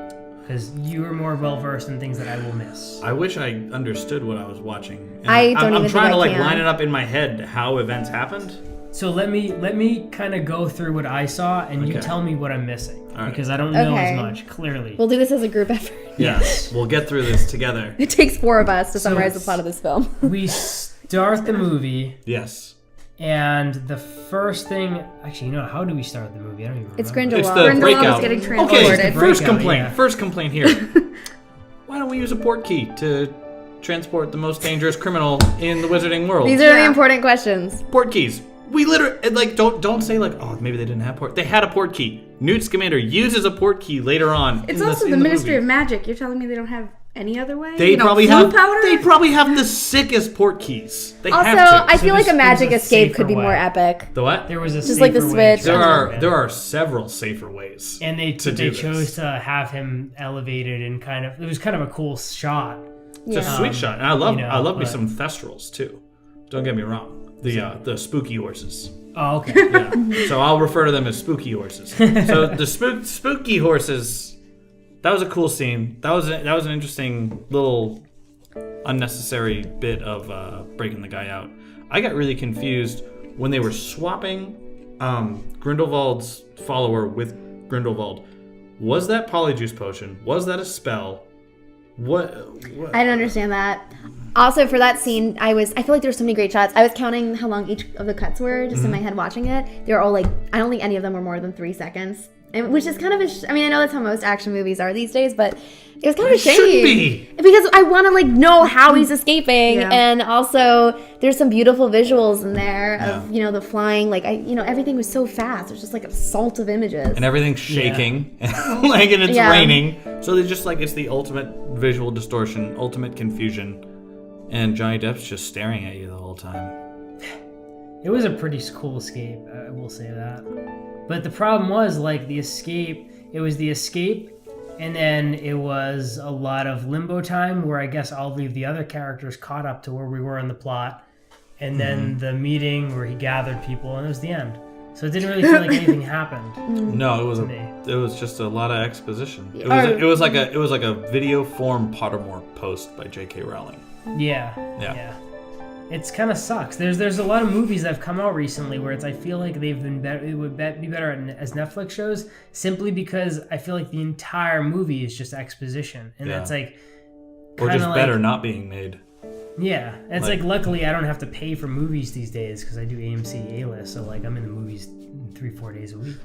Because you are more well versed in things that I will miss. I wish I understood what I was watching. And I don't I'm even trying think to I like can. line it up in my head how events happened. So let me kind of go through what I saw, and you Okay. tell me what I'm missing, All right. because I don't know Okay. as much. Clearly, We'll do this as a group effort. Yes, we'll get through this together. It takes 4 of us to summarize the plot of this film. we start the movie, Yes. and the first thing, actually, how do we start the movie? I don't even remember. It's It's Grindelwald. the Grindelwald breakout. is getting Okay, transported. first Breakout, complaint. yeah. First complaint here. Why don't we use a port key to transport the most dangerous criminal in the wizarding world? These are the Yeah. important questions. Port keys. We literally like don't say like, oh, maybe they didn't have port. They had a port key. Newt Scamander uses a port key later on. It's in also in the Ministry movie. of Magic. You're telling me they don't have any other way? They probably flu have. powder? They probably have the sickest port keys. They Also, have to. I feel like a there's magic a escape safer could be more way. epic. The what? There was a Just like the safer way to switch. There transport him. are several safer ways. And they do chose this. to have him elevated and it was kind of a cool shot. It's a Yeah. sweet shot, and I love you know, I love me but- some thestrals too. Don't get me wrong. The spooky horses. Oh, okay. Yeah. So I'll refer to them as spooky horses. So the spooky horses. That was a cool scene. That was an interesting little unnecessary bit of breaking the guy out. I got really confused when they were swapping Grindelwald's follower with Grindelwald. Was that Polyjuice potion? Was that a spell? What? I don't understand that. Also, for that scene, I feel like there were so many great shots. I was counting how long each of the cuts were just in my head watching it. They were all like, I don't think any of them were more than 3 seconds. And, which is kind of I mean, I know that's how most action movies are these days, but it was kind of a shame. Shouldn't be. Because I want to like know how he's escaping, Yeah. and also there's some beautiful visuals in there of Yeah. the flying. Like everything was so fast. It was just like a salt of images. And everything's shaking, like, and it's Yeah. raining. So they just like it's the ultimate visual distortion, ultimate confusion, and Johnny Depp's just staring at you the whole time. It was a pretty cool escape, I will say that. But the problem was, like, the escape, and then it was a lot of limbo time where I guess all of the other characters caught up to where we were in the plot, and then the meeting where he gathered people, and it was the end. So it didn't really feel like anything happened. No, it was just a lot of exposition. It was like a video form Pottermore post by J.K. Rowling. Yeah. It's kind of sucks. There's a lot of movies that have come out recently where I feel like they've been better. It would be better as Netflix shows simply because I feel like the entire movie is just exposition, and Yeah. it's like Or kinda just better not being made. Yeah, it's like luckily I don't have to pay for movies these days because I do AMC A-list, so like I'm in the movies 3-4 days a week.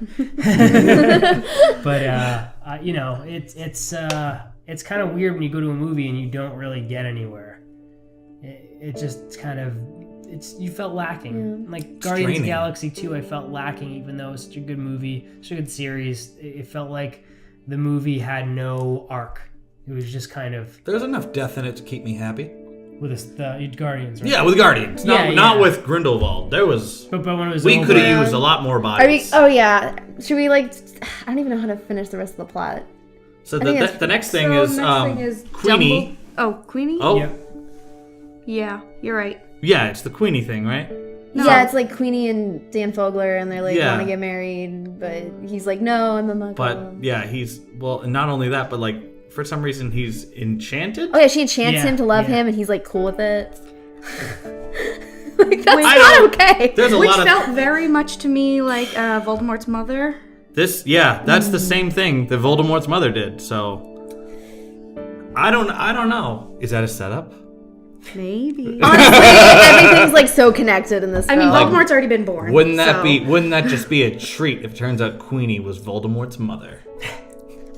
But you know, it's kind of weird when you go to a movie and you don't really get anywhere. It just kind of you felt lacking. Yeah. Like Guardians of the Galaxy 2, I felt lacking, even though it's such a good movie, such a good series. It felt like the movie had no arc. It was just kind of There's enough death in it to keep me happy. with the Guardians, right? Yeah, with Guardians. Not with Grindelwald. There was. But when it was we over, could have used a lot more Are we? bodies. Oh yeah. Should we like? I don't even know how to finish the rest of the plot. So think the next thing is Queenie. Queenie? Oh, Yep. Yeah, you're right. yeah, it's the Queenie thing, right? No. Yeah, it's like Queenie and Dan Fogler, and they're like Yeah. want to get married, but he's like, no, I'm a muggle. But yeah, and not only that, but like for some reason he's enchanted. Oh yeah, she enchants him to love Yeah. him, and he's like cool with it. Like that's I not don't- okay. There's a Which lot of felt very much to me like Voldemort's mother. this. Yeah, that's the same thing that Voldemort's mother did. So I don't know. Is that a setup? Maybe. Honestly, everything's like so connected in this. I mean, film. Voldemort's already been born. Wouldn't that so- Wouldn't that just be a treat if it turns out Queenie was Voldemort's mother?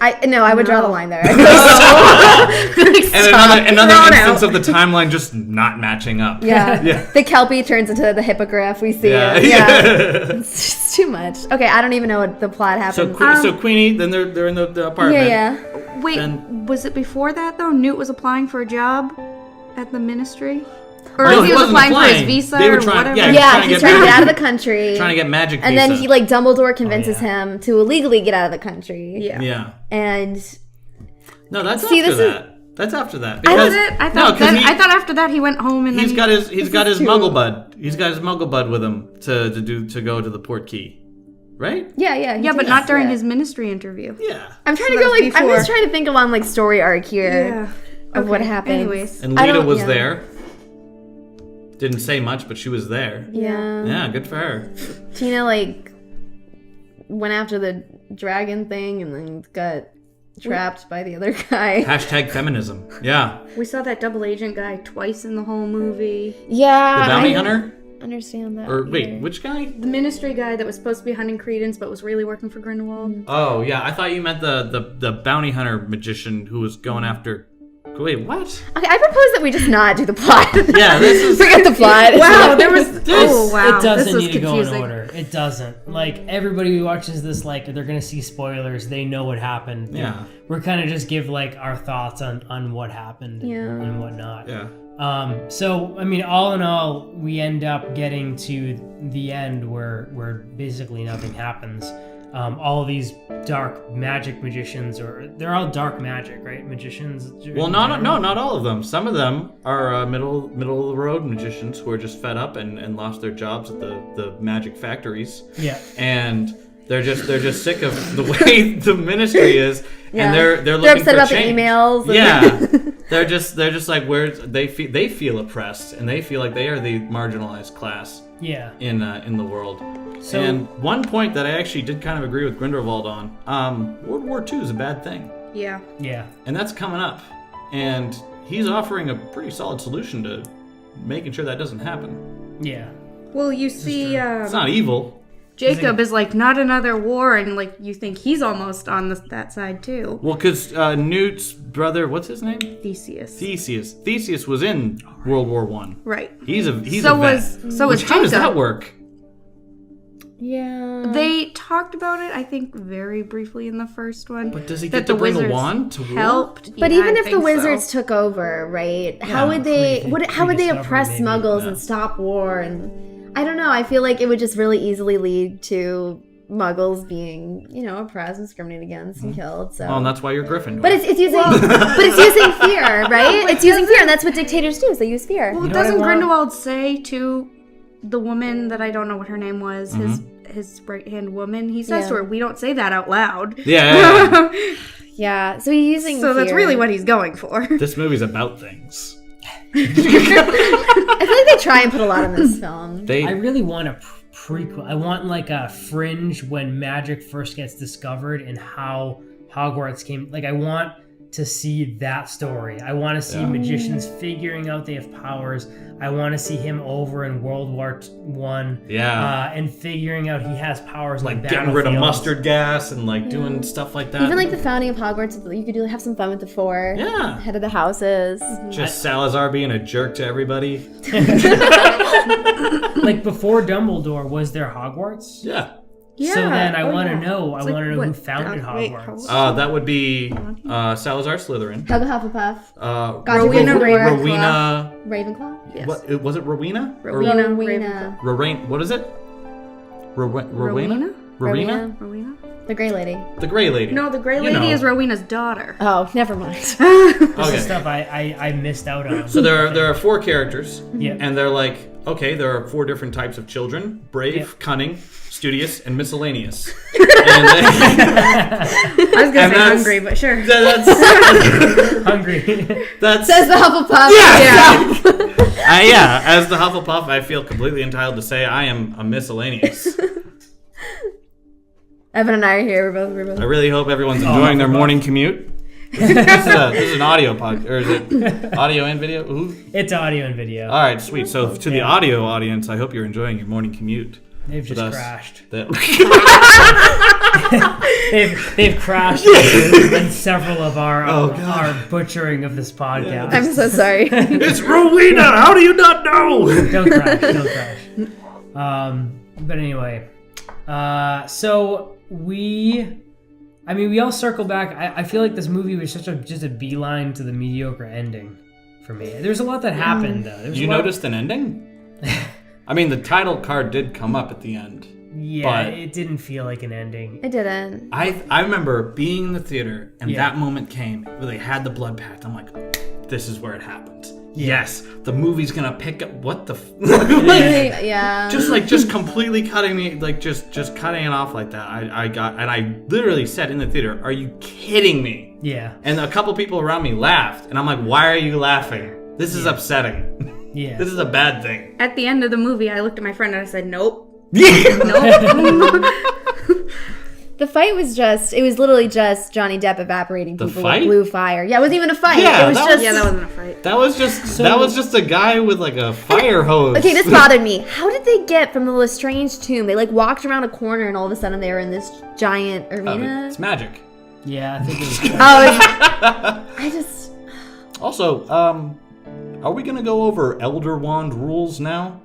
I would draw the line there. Like, And stop. another Thrown instance out. of the timeline just not matching up. Yeah. Yeah. The Kelpie turns into the hippogriff. We see Yeah. it. Yeah. It's just too much. Okay, I don't even know what the plot So happens. so Queenie, then they're in the apartment. yeah. Wait, Then- was it before that though? Newt was applying for a job at the ministry? Or No, he he was wasn't applying for applying. his visa They were or trying- whatever? yeah, he was Yeah, trying to he's get trying to get magic- out of the country. Trying to get magic and visa. then he like Dumbledore convinces yeah. him to illegally get out of the country. Yeah. Yeah. And No, that's See, after this is- that. That's after that. Was it? I thought. no, 'cause I thought after that he went home and he's then got his is Muggle too- bud. He's got his Muggle bud with him to go to the port key, right? he yeah, but does, not during yeah. his ministry interview. Yeah. I'm trying So to go that's like I'm before. just trying to think of on like story arc here of what Okay, happened. anyways. And I Lita don't- was yeah. there. Didn't say much, but she was there. Yeah. Yeah, good for her. Tina like went after the dragon thing and then got trapped by the other guy. Hashtag feminism. Yeah. We saw that double agent guy twice in the whole movie. Yeah. The bounty I hunter? don't understand that. Or wait, either. which guy? The ministry guy that was supposed to be hunting Credence but was really working for Grindelwald. Oh yeah, I thought you meant the bounty hunter magician who was going after. Wait, what? Okay, I propose that we just not do the plot. Yeah, this is. Forget the plot. Wow, there was. Oh wow, It doesn't this was need to go in confusing. order. It doesn't. Like everybody who watches this, like they're gonna see spoilers. They know what happened. Yeah. We're kind of just give like our thoughts on what happened Yeah. and whatnot. Yeah. So I mean, all in all, we end up getting to the end where basically nothing happens. All these dark magic magicians, or they're all dark magic, right? Magicians. Well, not all of them. Some of them are middle of the road magicians who are just fed up and lost their jobs at the magic factories. Yeah. And they're just sick of the way the ministry is, Yeah. and they're looking They're upset for about change. the emails. and- Yeah, they're just like where they feel oppressed, and they feel like they are the marginalized class Yeah. in the world. So- and one point that I actually did kind of agree with Grindelwald on, World War II is a bad thing, Yeah. Yeah. and that's coming up, and he's offering a pretty solid solution to making sure that doesn't happen. Yeah. Well, you see, It's not evil. Jacob is like, not another war, and like you think he's almost on that side too. Well, because Newt's brother, what's his name? Theseus. Theseus was in World War One. Right. He's So a vet. was Which, how does Jacob. that work? Yeah. They talked about it, I think, very briefly in the first one. But does he that get to the bring a wizards wand to war? helped? But Yeah, even I if the think wizards so. took over, right? How would they? How would they Rediscovery, oppress maybe. Muggles Yeah. and stop war? And I don't know. I feel like it would just really easily lead to Muggles being, oppressed and discriminated against and killed. So. Oh, and that's why you're Gryffindor. But it's using fear, right? It's using fear, and that's what dictators do. Is they use fear. Well, You know what I doesn't want? Grindelwald say to the woman that I don't know what her name was, his right hand woman? He says Yeah. to her, "We don't say that out loud." yeah. Yeah. So he's using. So that's fear. really what he's going for. This movie's about things. I feel like they try and put a lot in this film. I really want a prequel. I want like a Fringe when magic first gets discovered and how Hogwarts came. Like I want to see that story. I want to see magicians figuring out they have powers. I want to see him over in World War One. Yeah. And figuring out he has powers like on getting rid of battlefields. mustard gas and like doing stuff like that. Even like the founding of Hogwarts, you could have some fun with the four. Yeah. Head of the houses. Just Salazar being a jerk to everybody. Like before Dumbledore, was there Hogwarts? Yeah. Yeah. So then I want to yeah. know. I It's like, want to know what, who founded wait, Hogwarts. That would be Salazar Slytherin. Helga Hufflepuff. Rowena. Ravenclaw. Yes. What was it? Rowena? Rowena. Rowena. What is it? Rowena? Rowena? Rowena? Rowena? The Grey Lady. The Grey Lady. No, the Grey Lady is Rowena's daughter. Oh, never mind. This Okay. is stuff I missed out on. So there are 4 characters. Yeah. And they're like, okay, there are 4 different types of children: brave, cunning, studious, and miscellaneous. And I was gonna say that's- hungry, but sure. that's Hungry. that's Says the Hufflepuff. yeah. As the Hufflepuff, I feel completely entitled to say I am a miscellaneous. Evan and I are here. We're both. I really hope everyone's enjoying their morning commute. This is an audio podcast, or is it audio and video? Ooh. It's audio and video. All right, sweet. So to the audio audience, I hope you're enjoying your morning commute. They've with just us. crashed. That- They've crashed in several of our butchering of this podcast. I'm so sorry. It's Rowena. How do you not know? Don't crash. But anyway, so we all circle back. I feel like this movie was just a beeline to the mediocre ending for me. There's a lot that happened though. You noticed an ending? I mean, the title card did come up at the end. Yeah, but it didn't feel like an ending. I didn't. I remember being in the theater and that moment came where they had the blood pact. I'm like, this is where it happens. Yes, the movie's gonna pick up. What the? Yeah. Just completely cutting me, like just cutting it off like that. I literally said in the theater, "Are you kidding me?" Yeah. And a couple people around me laughed, and I'm like, "Why are you laughing? This is upsetting. Yeah. This is a bad thing." At the end of the movie, I looked at my friend and I said, "Nope." Nope. The fight was literally just Johnny Depp evaporating The people fight? with blue fire. Yeah, it wasn't even a fight. Yeah, it was that just. Yeah, that wasn't a fight. That was just a guy with like a fire hose. Okay, this bothered me. How did they get from the Lestrange tomb? They like walked around a corner and all of a sudden they were in this giant arena. It's magic. Yeah, I think it was. I just. Also, are we gonna go over Elder Wand rules now?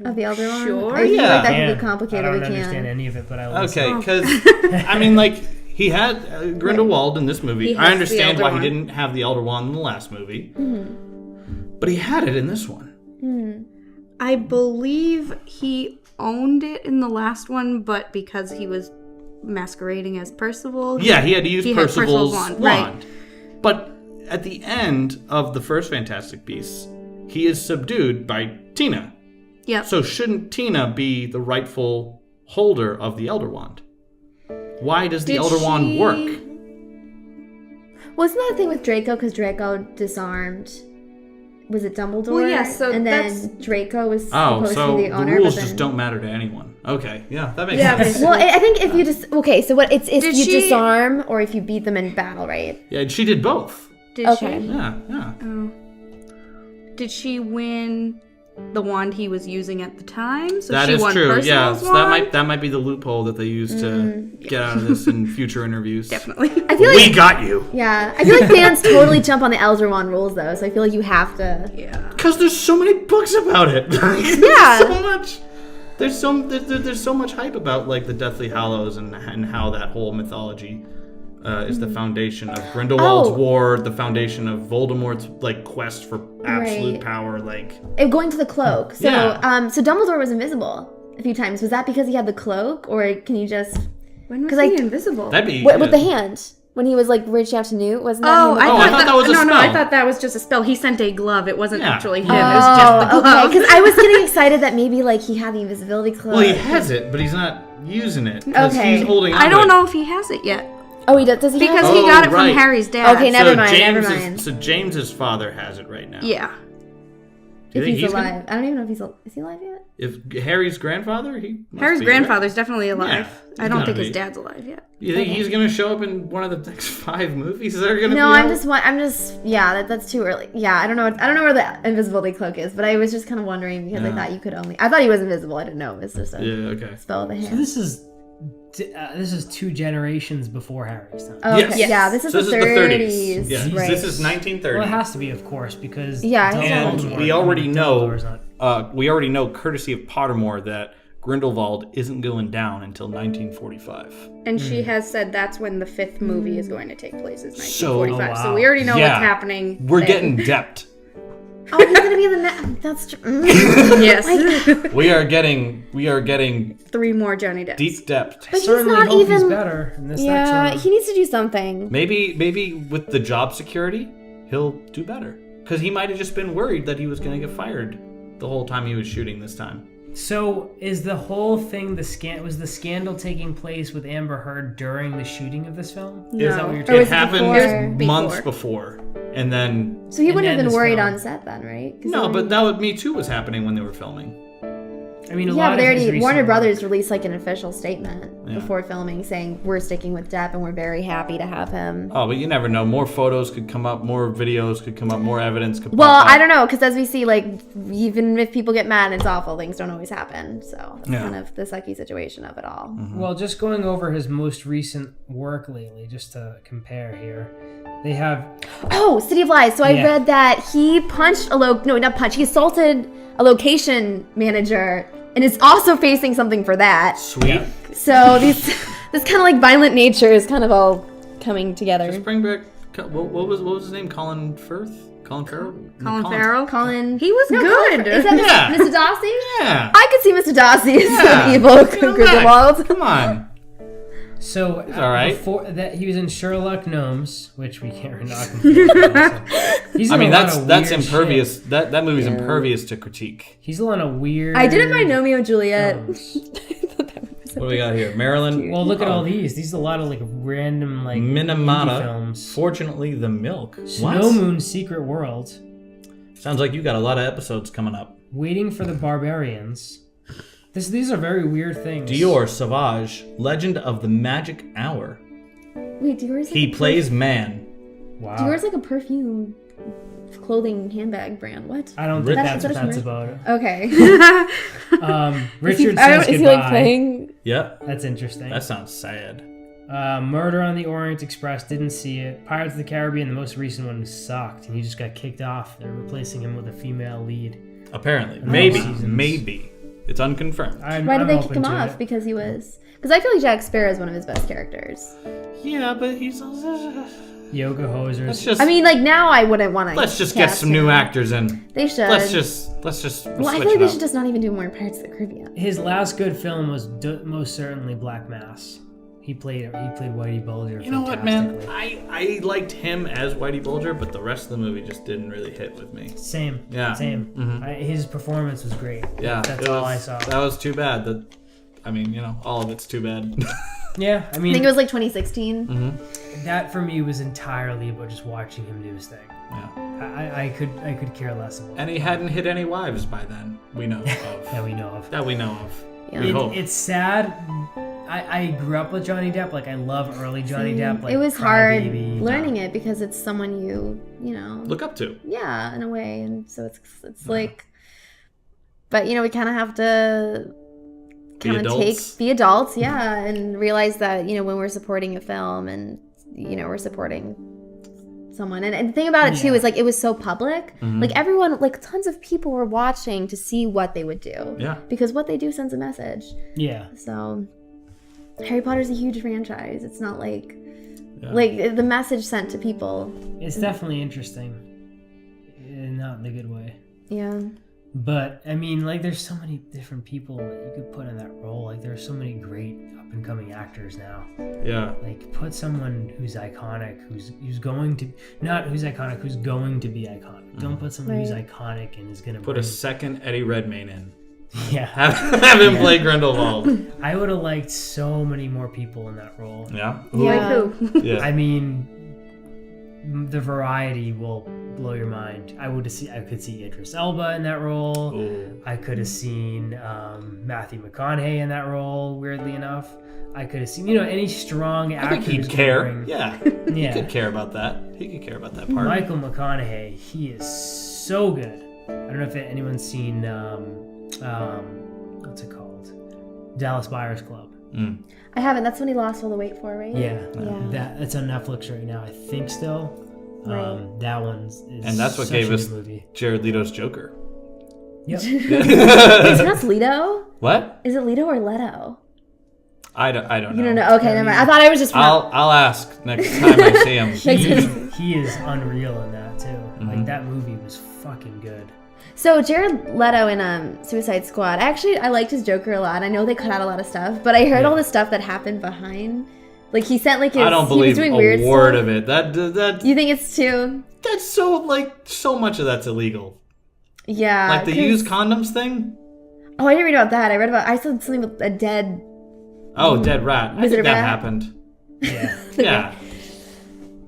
Of the Elder Wand? Sure. I feel Yeah. like that Yeah. could be complicated. I don't We understand can. any of it, but I will Okay, listen. because I mean, like he had Grindelwald in this movie. He has I the understand Elder why Wand. he didn't have the Elder Wand in the last movie, but he had it in this one. I believe he owned it in the last one, but because he was masquerading as Percival. Yeah, he had to use he had Percival's Percival's wand. wand, right. But at the end of the first Fantastic Beasts, he is subdued by Tina. Yep. So shouldn't Tina be the rightful holder of the Elder Wand? Why does the Did Elder Wand she- work? Wasn't that a thing with Draco? Because Draco disarmed. Was it Dumbledore? Well, yeah, so and that's- then Draco was Oh, supposed so to be the owner. rules but then... just don't matter to anyone. Okay, yeah, that makes Yeah, sense. but- Well, I think if you just so what it's if Did you she- disarm or if you beat them in battle, right? Yeah, and she did both. Did Okay. she? Yeah. Did she win the wand he was using at the time? So That she is won true. Percival's Yeah, so wand? that might be the loophole that they use to get out of this in future interviews. Definitely. I feel like We got you. yeah, I feel like fans totally jump on the Elder Wand rules though, so I feel like you have to. Yeah. Because there's so many books about it. Yeah. so much. There's so much hype about like the Deathly Hallows and how that whole mythology is the foundation of Grindelwald's Oh. war, the foundation of Voldemort's like quest for absolute Right. power. Like Going to the cloak. So Yeah. so Dumbledore was invisible a few times. Was that because he had the cloak, or can you just When was 'Cause he I- invisible? that'd be with the hand when he was like reaching out to Newt? Wasn't that? Oh, him? I thought that was a no, I spell. thought that was just a spell. He sent a glove. It wasn't Yeah. actually him. It was just the Oh, glove. okay. Because I was getting excited that maybe like he had the invisibility cloak. well, he has it, but he's not using it because Okay. he's holding. I onto don't it. know if he has it yet Oh, he does. Does he? because have he it? got it right. from Harry's dad. Okay, never mind, never mind. So James's father has it right now. Yeah. Do you If think he's gonna- alive. I don't even know if is he alive yet? If Harry's grandfather, he must Harry's be, grandfather's definitely alive. Yeah, I don't he's think gotta his be. dad's alive yet. You think he's gonna show up in one of the next 5 movies that are gonna be No, out? I'm just yeah, that's too early. Yeah, I don't know where the invisibility cloak is, but I was just kind of wondering because I thought you could only. I thought he was invisible. I didn't know it was just a Yeah, okay. spell of the So hand. this is 2 generations before Harry's time. Oh, okay. Yes. Yeah, this is So the this is 30s. Yeah, Right. this is 1930. Well, it has to be, of course, because Yeah, And Voldemort. we already Dumbledore's know, courtesy of Pottermore, that Grindelwald isn't going down until 1945. And she has said that's when the 5th movie is going to take place, is So- 1945. Oh, So wow. we already know Yeah. what's happening. We're then. getting Depped. Oh, he's gonna be in the that's true. Yes. We are getting 3 more Johnny Depps. deep Depped. But he's certainly not hope he's even. better in this Yeah, next one. he needs to do something. Maybe with the job security, he'll do better. Because he might have just been worried that he was going to get fired the whole time he was shooting this time. So is the whole thing was the scandal taking place with Amber Heard during the shooting of this film? No. Is that what you're Or talking was It it happened before? months before. And then... So he And wouldn't have then been this worried film. on set then, right? 'Cause No, they but that would Me Too was happening when they were filming. I mean, a yeah, lot but they of his already recent Warner work- Brothers released like an official statement Yeah. before filming saying we're sticking with Depp and we're very happy to have him. Oh, but you never know. More photos could come up, more videos could come up, more evidence could Well, pop up. I don't know, because as we see, like even if people get mad and it's awful, things don't always happen. So that's Yeah. kind of the sucky situation of it all. Well, just going over his most recent work lately, just to compare here, they have Oh, City of Lies. So I Yeah. read that he punched he assaulted a location manager and is also facing something for that. Sweet. So this kind of like violent nature is kind of all coming together. Just bring back... What was his name? Colin Firth? Colin Farrell? Colin Farrell? Colin. He was good. Is that Yeah. Mr. Darcy? Yeah. I could see Mr. Darcy as Yeah. an evil Get him back. Grindelwald. Come on. so all right. before that he was in Sherlock Gnomes, which we can't not compare. He's I in mean, a lot of that's weird impervious. shit. That movie's impervious to critique. He's a lot of weird. I didn't mind Romeo and Juliet. films. What do we got here? Maryland. Well, look at all these. These are a lot of like random like indie Minamata. films. Fortunately, the milk. Snow Moon Secret World. Sounds like you got a lot of episodes coming up. Waiting for the Barbarians. These are very weird things. Dior Sauvage, Legend of the Magic Hour. Wait, Dior's like He a plays man. Wow. Dior's like a perfume clothing handbag brand. What? I don't Rich- think that's That's what what that's it's about. Okay. Richard I don't- says is he like goodbye. playing? Yep. That's interesting. That sounds sad. Murder on the Orient Express, didn't see it. Pirates of the Caribbean, the most recent one, sucked, and he just got kicked off. They're replacing him with a female lead. Apparently. all Maybe. seasons. Maybe. It's unconfirmed. I'm Why did they kick open him to off? it. Because he was. Because I feel like Jack Sparrow is one of his best characters. Yeah, but he's... Yoga hosers. Let's just... I mean, like now I wouldn't want to. let's just get some new actors in. They should. Let's just Well, I switch feel like it they up. should just not even do more Pirates of the Caribbean. His last good film was most certainly Black Mass. He played Whitey Bulger. You know what, man? fantastically. I liked him as Whitey Bulger, but the rest of the movie just didn't really hit with me. Same. Yeah. Same. Mhm. His performance was great. Yeah, That's it all was- I saw. That was too bad. I mean, all of it's too bad. Yeah, I I mean, think it was like 2016. Mm-hmm. that for me was entirely about just watching him do his thing. Yeah. I could care less about And he hadn't hit any wives by then. We know of. that we know of. That we know of. Yeah. We hope. It's sad. I grew up with Johnny Depp. Like I love early Johnny Depp. Like It was hard Crybaby. learning it because it's someone you know. Look up to. Yeah, in a way, and so it's like, but we kind of have to kind of be adults, yeah, and realize that when we're supporting a film and we're supporting someone, and the thing about it too is like it was so public, like everyone, like tons of people were watching to see what they would do, Yeah. because what they do sends a message. Yeah. So Harry Potter's a huge franchise. It's not like like the message sent to people. It's definitely interesting. Not in a good way. Yeah. But I mean, like, there's so many different people that you could put in that role. Like, there's so many great up and coming actors now. Yeah. Like, put someone who's iconic, who's going to not who's iconic, who's going to be iconic. Don't put someone who's iconic and is gonna Put a second Eddie Redmayne in. yeah. Have him play Grindelwald. I would have liked so many more people in that role. Yeah. Yeah. Like who? Yeah. I mean, the variety will blow your mind. I could see Idris Elba in that role. Ooh. I could have seen Matthew McConaughey in that role. Weirdly enough, I could have seen any strong I actors. think he'd care. bring- Yeah. He could care about that. He could care about that part. Michael McConaughey, he is so good. I don't know if anyone's seen what's it called, Dallas Buyers Club. I haven't. That's when he lost all the weight for, right? Yeah. Yeah. That's on Netflix right now, I think still. Right. That one's And that's what such gave a us good movie. Jared Leto's Joker. Yep. Is it not Leto? What? Is it Leto or Leto? I don't know. You don't know? Okay, never mind. I thought I was just. I'll ask next time I see him. He is unreal in that too. Mm-hmm. Like that movie was fucking good. So Jared Leto in Suicide Squad. I liked his Joker a lot. I know they cut out a lot of stuff, but I heard all the stuff that happened behind. Like he sent like his. I don't believe he was doing a weird word stuff. of it. That You think it's too? that's so much of that's illegal. Yeah. Like the 'cause- used condoms thing. Oh, I didn't read about that. I saw something with a dead. Oh, dead rat. I Was it think a that rat? happened. Yeah. Yeah.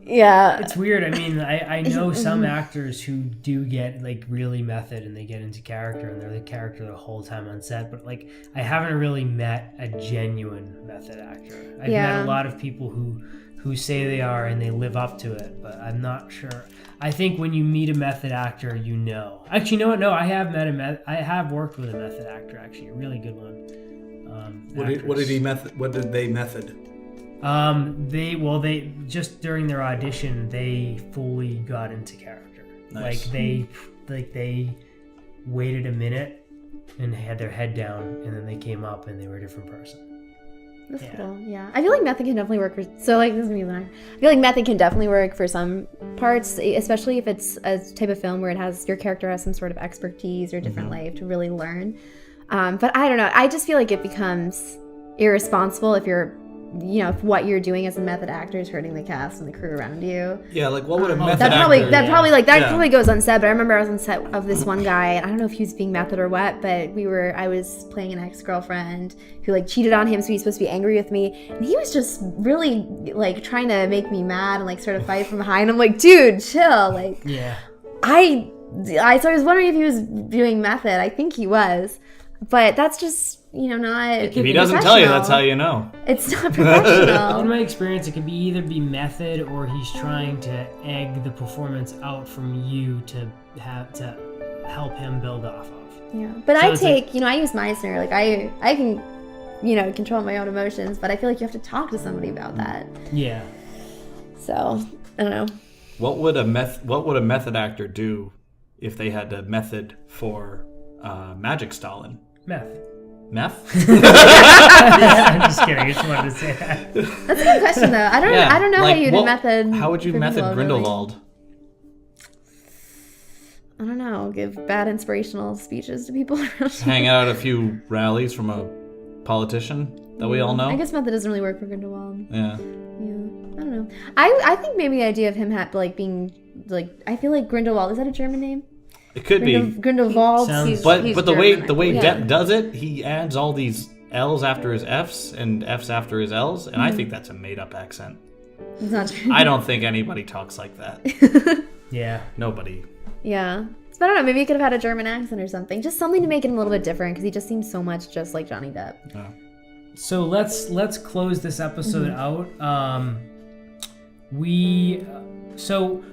Yeah. It's weird. I mean, I know some actors who do get like really method and they get into character and they're the character the whole time on set, but like I haven't really met a genuine method actor. I've met a lot of people who say they are and they live up to it, but I'm not sure. I think when you meet a method actor, you know. Actually, you know what? No, I have met I have worked with a method actor. Actually, a really good one. What did they method? They just during their audition they fully got into character. Nice. Like they waited a minute and had their head down and then they came up and they were a different person. That's cool. Yeah. I feel like method can definitely work for. So like this is me. I feel like method can definitely work for some parts, especially if it's a type of film where your character has some sort of expertise or different life to really learn. But I don't know. I just feel like it becomes irresponsible if if what you're doing as a method actor is hurting the cast and the crew around you. Yeah, like what would a method That actor... probably goes unsaid. But I remember I was on set of this one guy, and I don't know if he was being method or what, but I was playing an ex-girlfriend who like cheated on him, so he's supposed to be angry with me, and he was just really like trying to make me mad and like sort of fight from behind. I'm like, dude, chill. Like, Yeah. so I was wondering if he was doing method. I think he was, but that's just not. If he doesn't tell you, that's how you know. It's not professional. In my experience, it could be either be method or he's trying to egg the performance out from you to help him build off of. Yeah, but So I it's take, I use Meisner. Like I can, control my own emotions, but I feel like you have to talk to somebody about that. Yeah. So I don't know. What would a method actor do if they had a method for Magic Stalin? Meth. Meth? I'm just kidding. I just wanted to say that. That's a good question though. I don't know like, how you'd method. How would you for method Grindelwald, Grindelwald? really. I don't know. Give bad inspirational speeches to people around you. Hang out at a few rallies from a politician that we all know? I guess method doesn't really work for Grindelwald. Yeah. Yeah, I don't know. I think maybe the idea of him being like, I feel like Grindelwald, is that a German name? It could be. Grindelwald. Sounds- But he's the way German. Depp does it, he adds all these L's after his F's and F's after his L's, and I think that's a made up accent. It's not true. I don't think anybody talks like that. Yeah. Nobody. Yeah. So I don't know. Maybe he could have had a German accent or something. Just something to make it a little bit different because he just seems so much just like Johnny Depp. Yeah. So let's close this episode out. So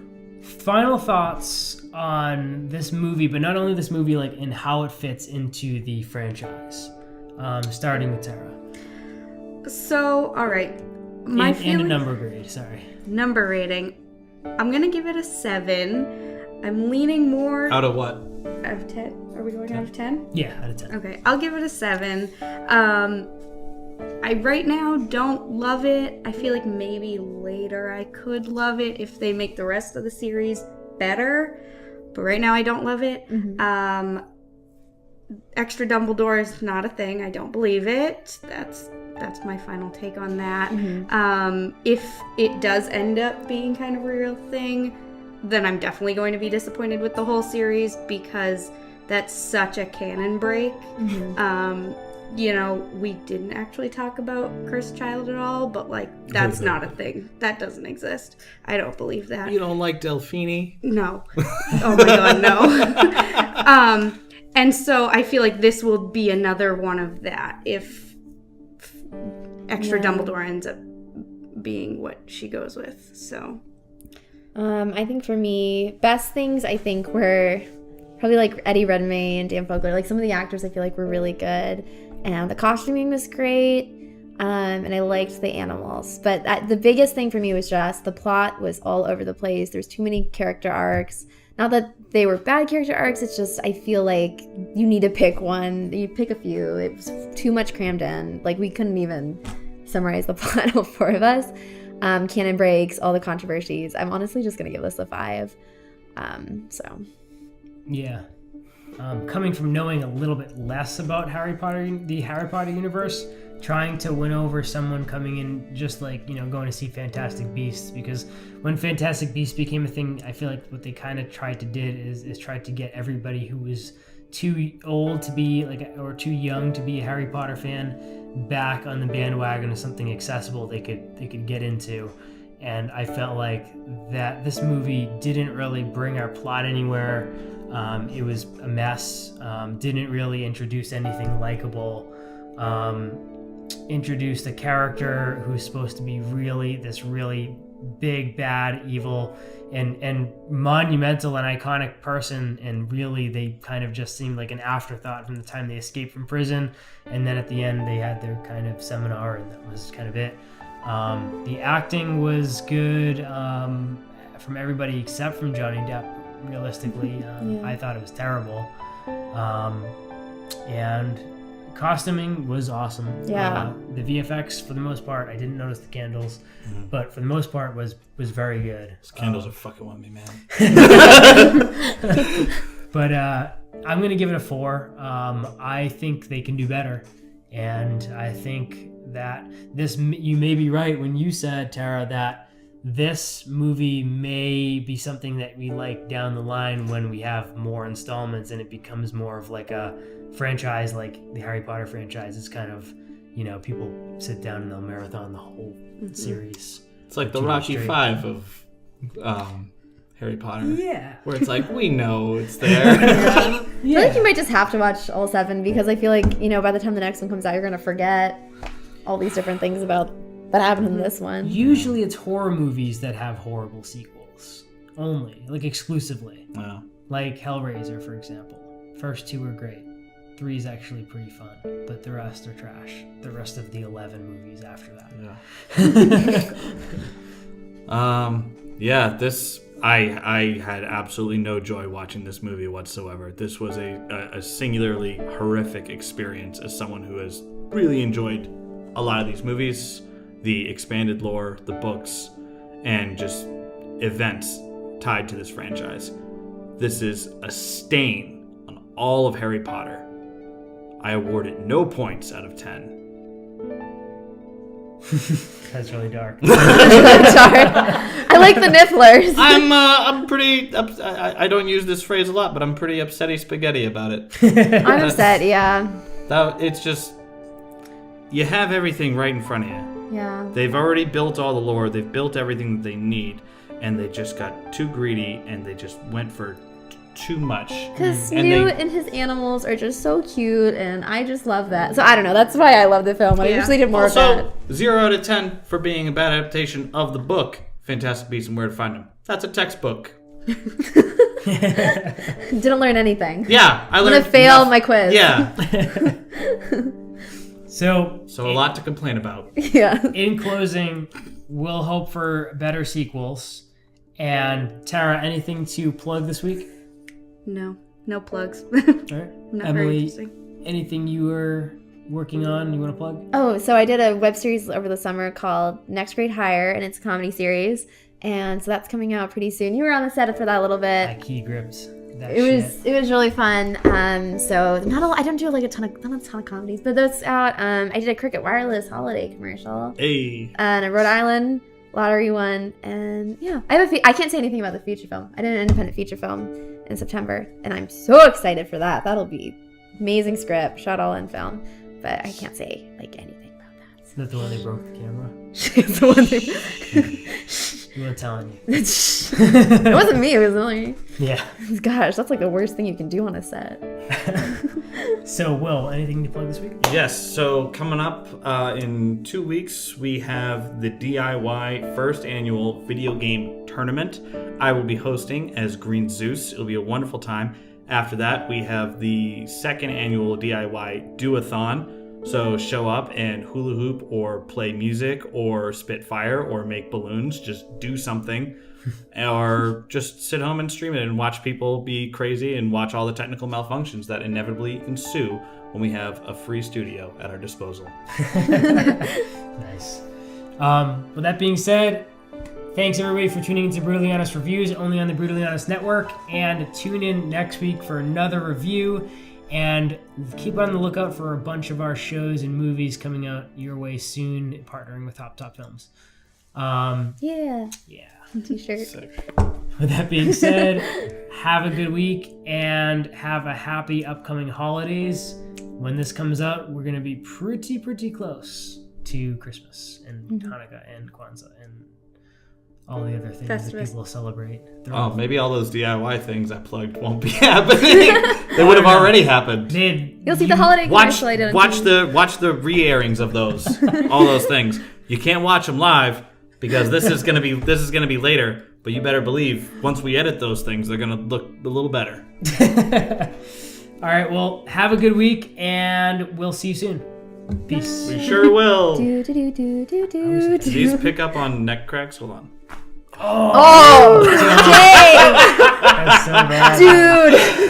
final thoughts on this movie, but not only this movie, like and how it fits into the franchise. Starting with Tara. So, all right. My And a feeling, number grade. Sorry. number rating. I'm gonna give it a 7. I'm leaning more Out of what? out of 10. Are we going out of 10? Yeah, out of 10. Okay, I'll give it a 7. I right now don't love it. I feel like maybe later I could love it if they make the rest of the series better. But right now I don't love it. Extra Dumbledore is not a thing. I don't believe it. That's my final take on that. If it does end up being kind of a real thing, then I'm definitely going to be disappointed with the whole series because that's such a canon break. we didn't actually talk about cursed child at all, but like that's not a thing. That doesn't exist. I don't believe that. You don't like Delphini? No. Oh my god, no. And so I feel like this will be another one of that if extra Dumbledore ends up being what she goes with. So I think for me, best things I think were probably like Eddie Redmayne, Dan Fogler, like some of the actors I feel like were really good, and the costuming was great, and I liked the animals. But the biggest thing for me was just the plot was all over the place. There's too many character arcs. Not that they were bad character arcs, it's just I feel like you need to pick one. You pick a few. It was too much crammed in. Like we couldn't even summarize the plot, all four of us. Canon breaks, all the controversies. I'm honestly just gonna give this a 5. So yeah. Coming from knowing a little bit less about the Harry Potter universe, trying to win over someone coming in just like, going to see Fantastic Beasts, because when Fantastic Beasts became a thing, I feel like what they kind of tried to did is try to get everybody who was too old to be or too young to be a Harry Potter fan back on the bandwagon of something accessible they could get into. And I felt like that this movie didn't really bring our plot anywhere. It was a mess. Didn't really introduce anything likable. Introduced a character who's supposed to be this really big, bad, evil, and monumental and iconic person, and really they kind of just seemed like an afterthought from the time they escaped from prison, and then at the end they had their kind of seminar, and that was kind of it. The acting was good from everybody except from Johnny Depp. Realistically, I thought it was terrible, and costuming was awesome. The VFX for the most part, I didn't notice the candles, but for the most part was very good. Those candles are fucking with me, man. But I'm gonna give it a 4. I think they can do better, and I think that you may be right when you said, Tara, that this movie may be something that we like down the line when we have more installments and it becomes more of like a franchise, like the Harry Potter franchise. It's kind of, people sit down and they'll marathon the whole series. It's like the Rocky V of Harry Potter. Yeah. Where it's like, we know it's there. I feel like you might just have to watch all 7, because I feel like, by the time the next one comes out, you're going to forget all these different things that happened in this one. Usually it's horror movies that have horrible sequels. Only. Like exclusively. Wow. Like Hellraiser, for example. First 2 are great. 3 is actually pretty fun. But the rest are trash. The rest of the 11 movies after that. Yeah. I had absolutely no joy watching this movie whatsoever. This was a singularly horrific experience as someone who has really enjoyed a lot of these movies, the expanded lore, the books, and just events tied to this franchise. This is a stain on all of Harry Potter. I award it no points out of 10. That's really dark. I like the nifflers. I'm pretty. I don't use this phrase a lot, but I'm pretty upsetty spaghetti about it. I'm upset. Yeah. It's just, you have everything right in front of you. Yeah. They've already built all the lore. They've built everything that they need, and they just got too greedy, and they just went for too much. Because Snoot and his animals are just so cute, and I just love that. So I don't know. That's why I love the film. I usually did more of that. 0 out of 10 for being a bad adaptation of the book Fantastic Beasts and Where to Find Them. That's a textbook. Didn't learn anything. Yeah, I'm gonna fail my quiz. Yeah. So a lot to complain about. Yeah. In closing, we'll hope for better sequels. And Tara, anything to plug this week? No plugs. All right. Not Emily, very interesting. anything you were working on you want to plug? Oh, so I did a web series over the summer called Next Grade Higher, and it's a comedy series. And so that's coming out pretty soon. You were on the set for that a little bit. I key grips. It was really fun. So I don't do like not a ton of comedies, but that's out. I did a Cricket Wireless holiday commercial. Hey. And a Rhode Island lottery one, and yeah, I can't say anything about the feature film. I did an independent feature film in September, and I'm so excited for that. That'll be amazing script, shot all in film. but I can't say like anything about that. Is that the one they broke the camera? It's the one they... You weren't telling you. It wasn't me. It was Emily. Yeah. Gosh, that's like the worst thing you can do on a set. So, Will, anything to plug this week? Yes, so coming up in 2 weeks, we have the DIY first annual video game tournament. I will be hosting as Green Zeus. It'll be a wonderful time. After that, we have the second annual DIY do-a-thon. So show up and hula hoop or play music or spit fire or make balloons. Just do something. Or just sit home and stream it and watch people be crazy and watch all the technical malfunctions that inevitably ensue when we have a free studio at our disposal. Nice. With that being said, thanks everybody for tuning into Brutally Honest Reviews, only on the Brutally Honest Network. And tune in next week for another review. And keep on the lookout for a bunch of our shows and movies coming out your way soon, partnering with Top Films. Yeah. T-shirt. Sick. With that being said, have a good week and have a happy upcoming holidays. When this comes out, we're going to be pretty close to Christmas and Hanukkah and Kwanzaa and all the other things that people celebrate. Oh, maybe all those DIY things I plugged won't be happening. They would have already happened. You'll see the holiday commercial I did on TV. Watch the re-airings of those, all those things. You can't watch them live because this is gonna be later. But you better believe once we edit those things, they're gonna look a little better. All right. Well, have a good week, and we'll see you soon. Peace. We sure will. Do. Do these pick up on neck cracks? Hold on. Oh, dang! That's so bad. Dude!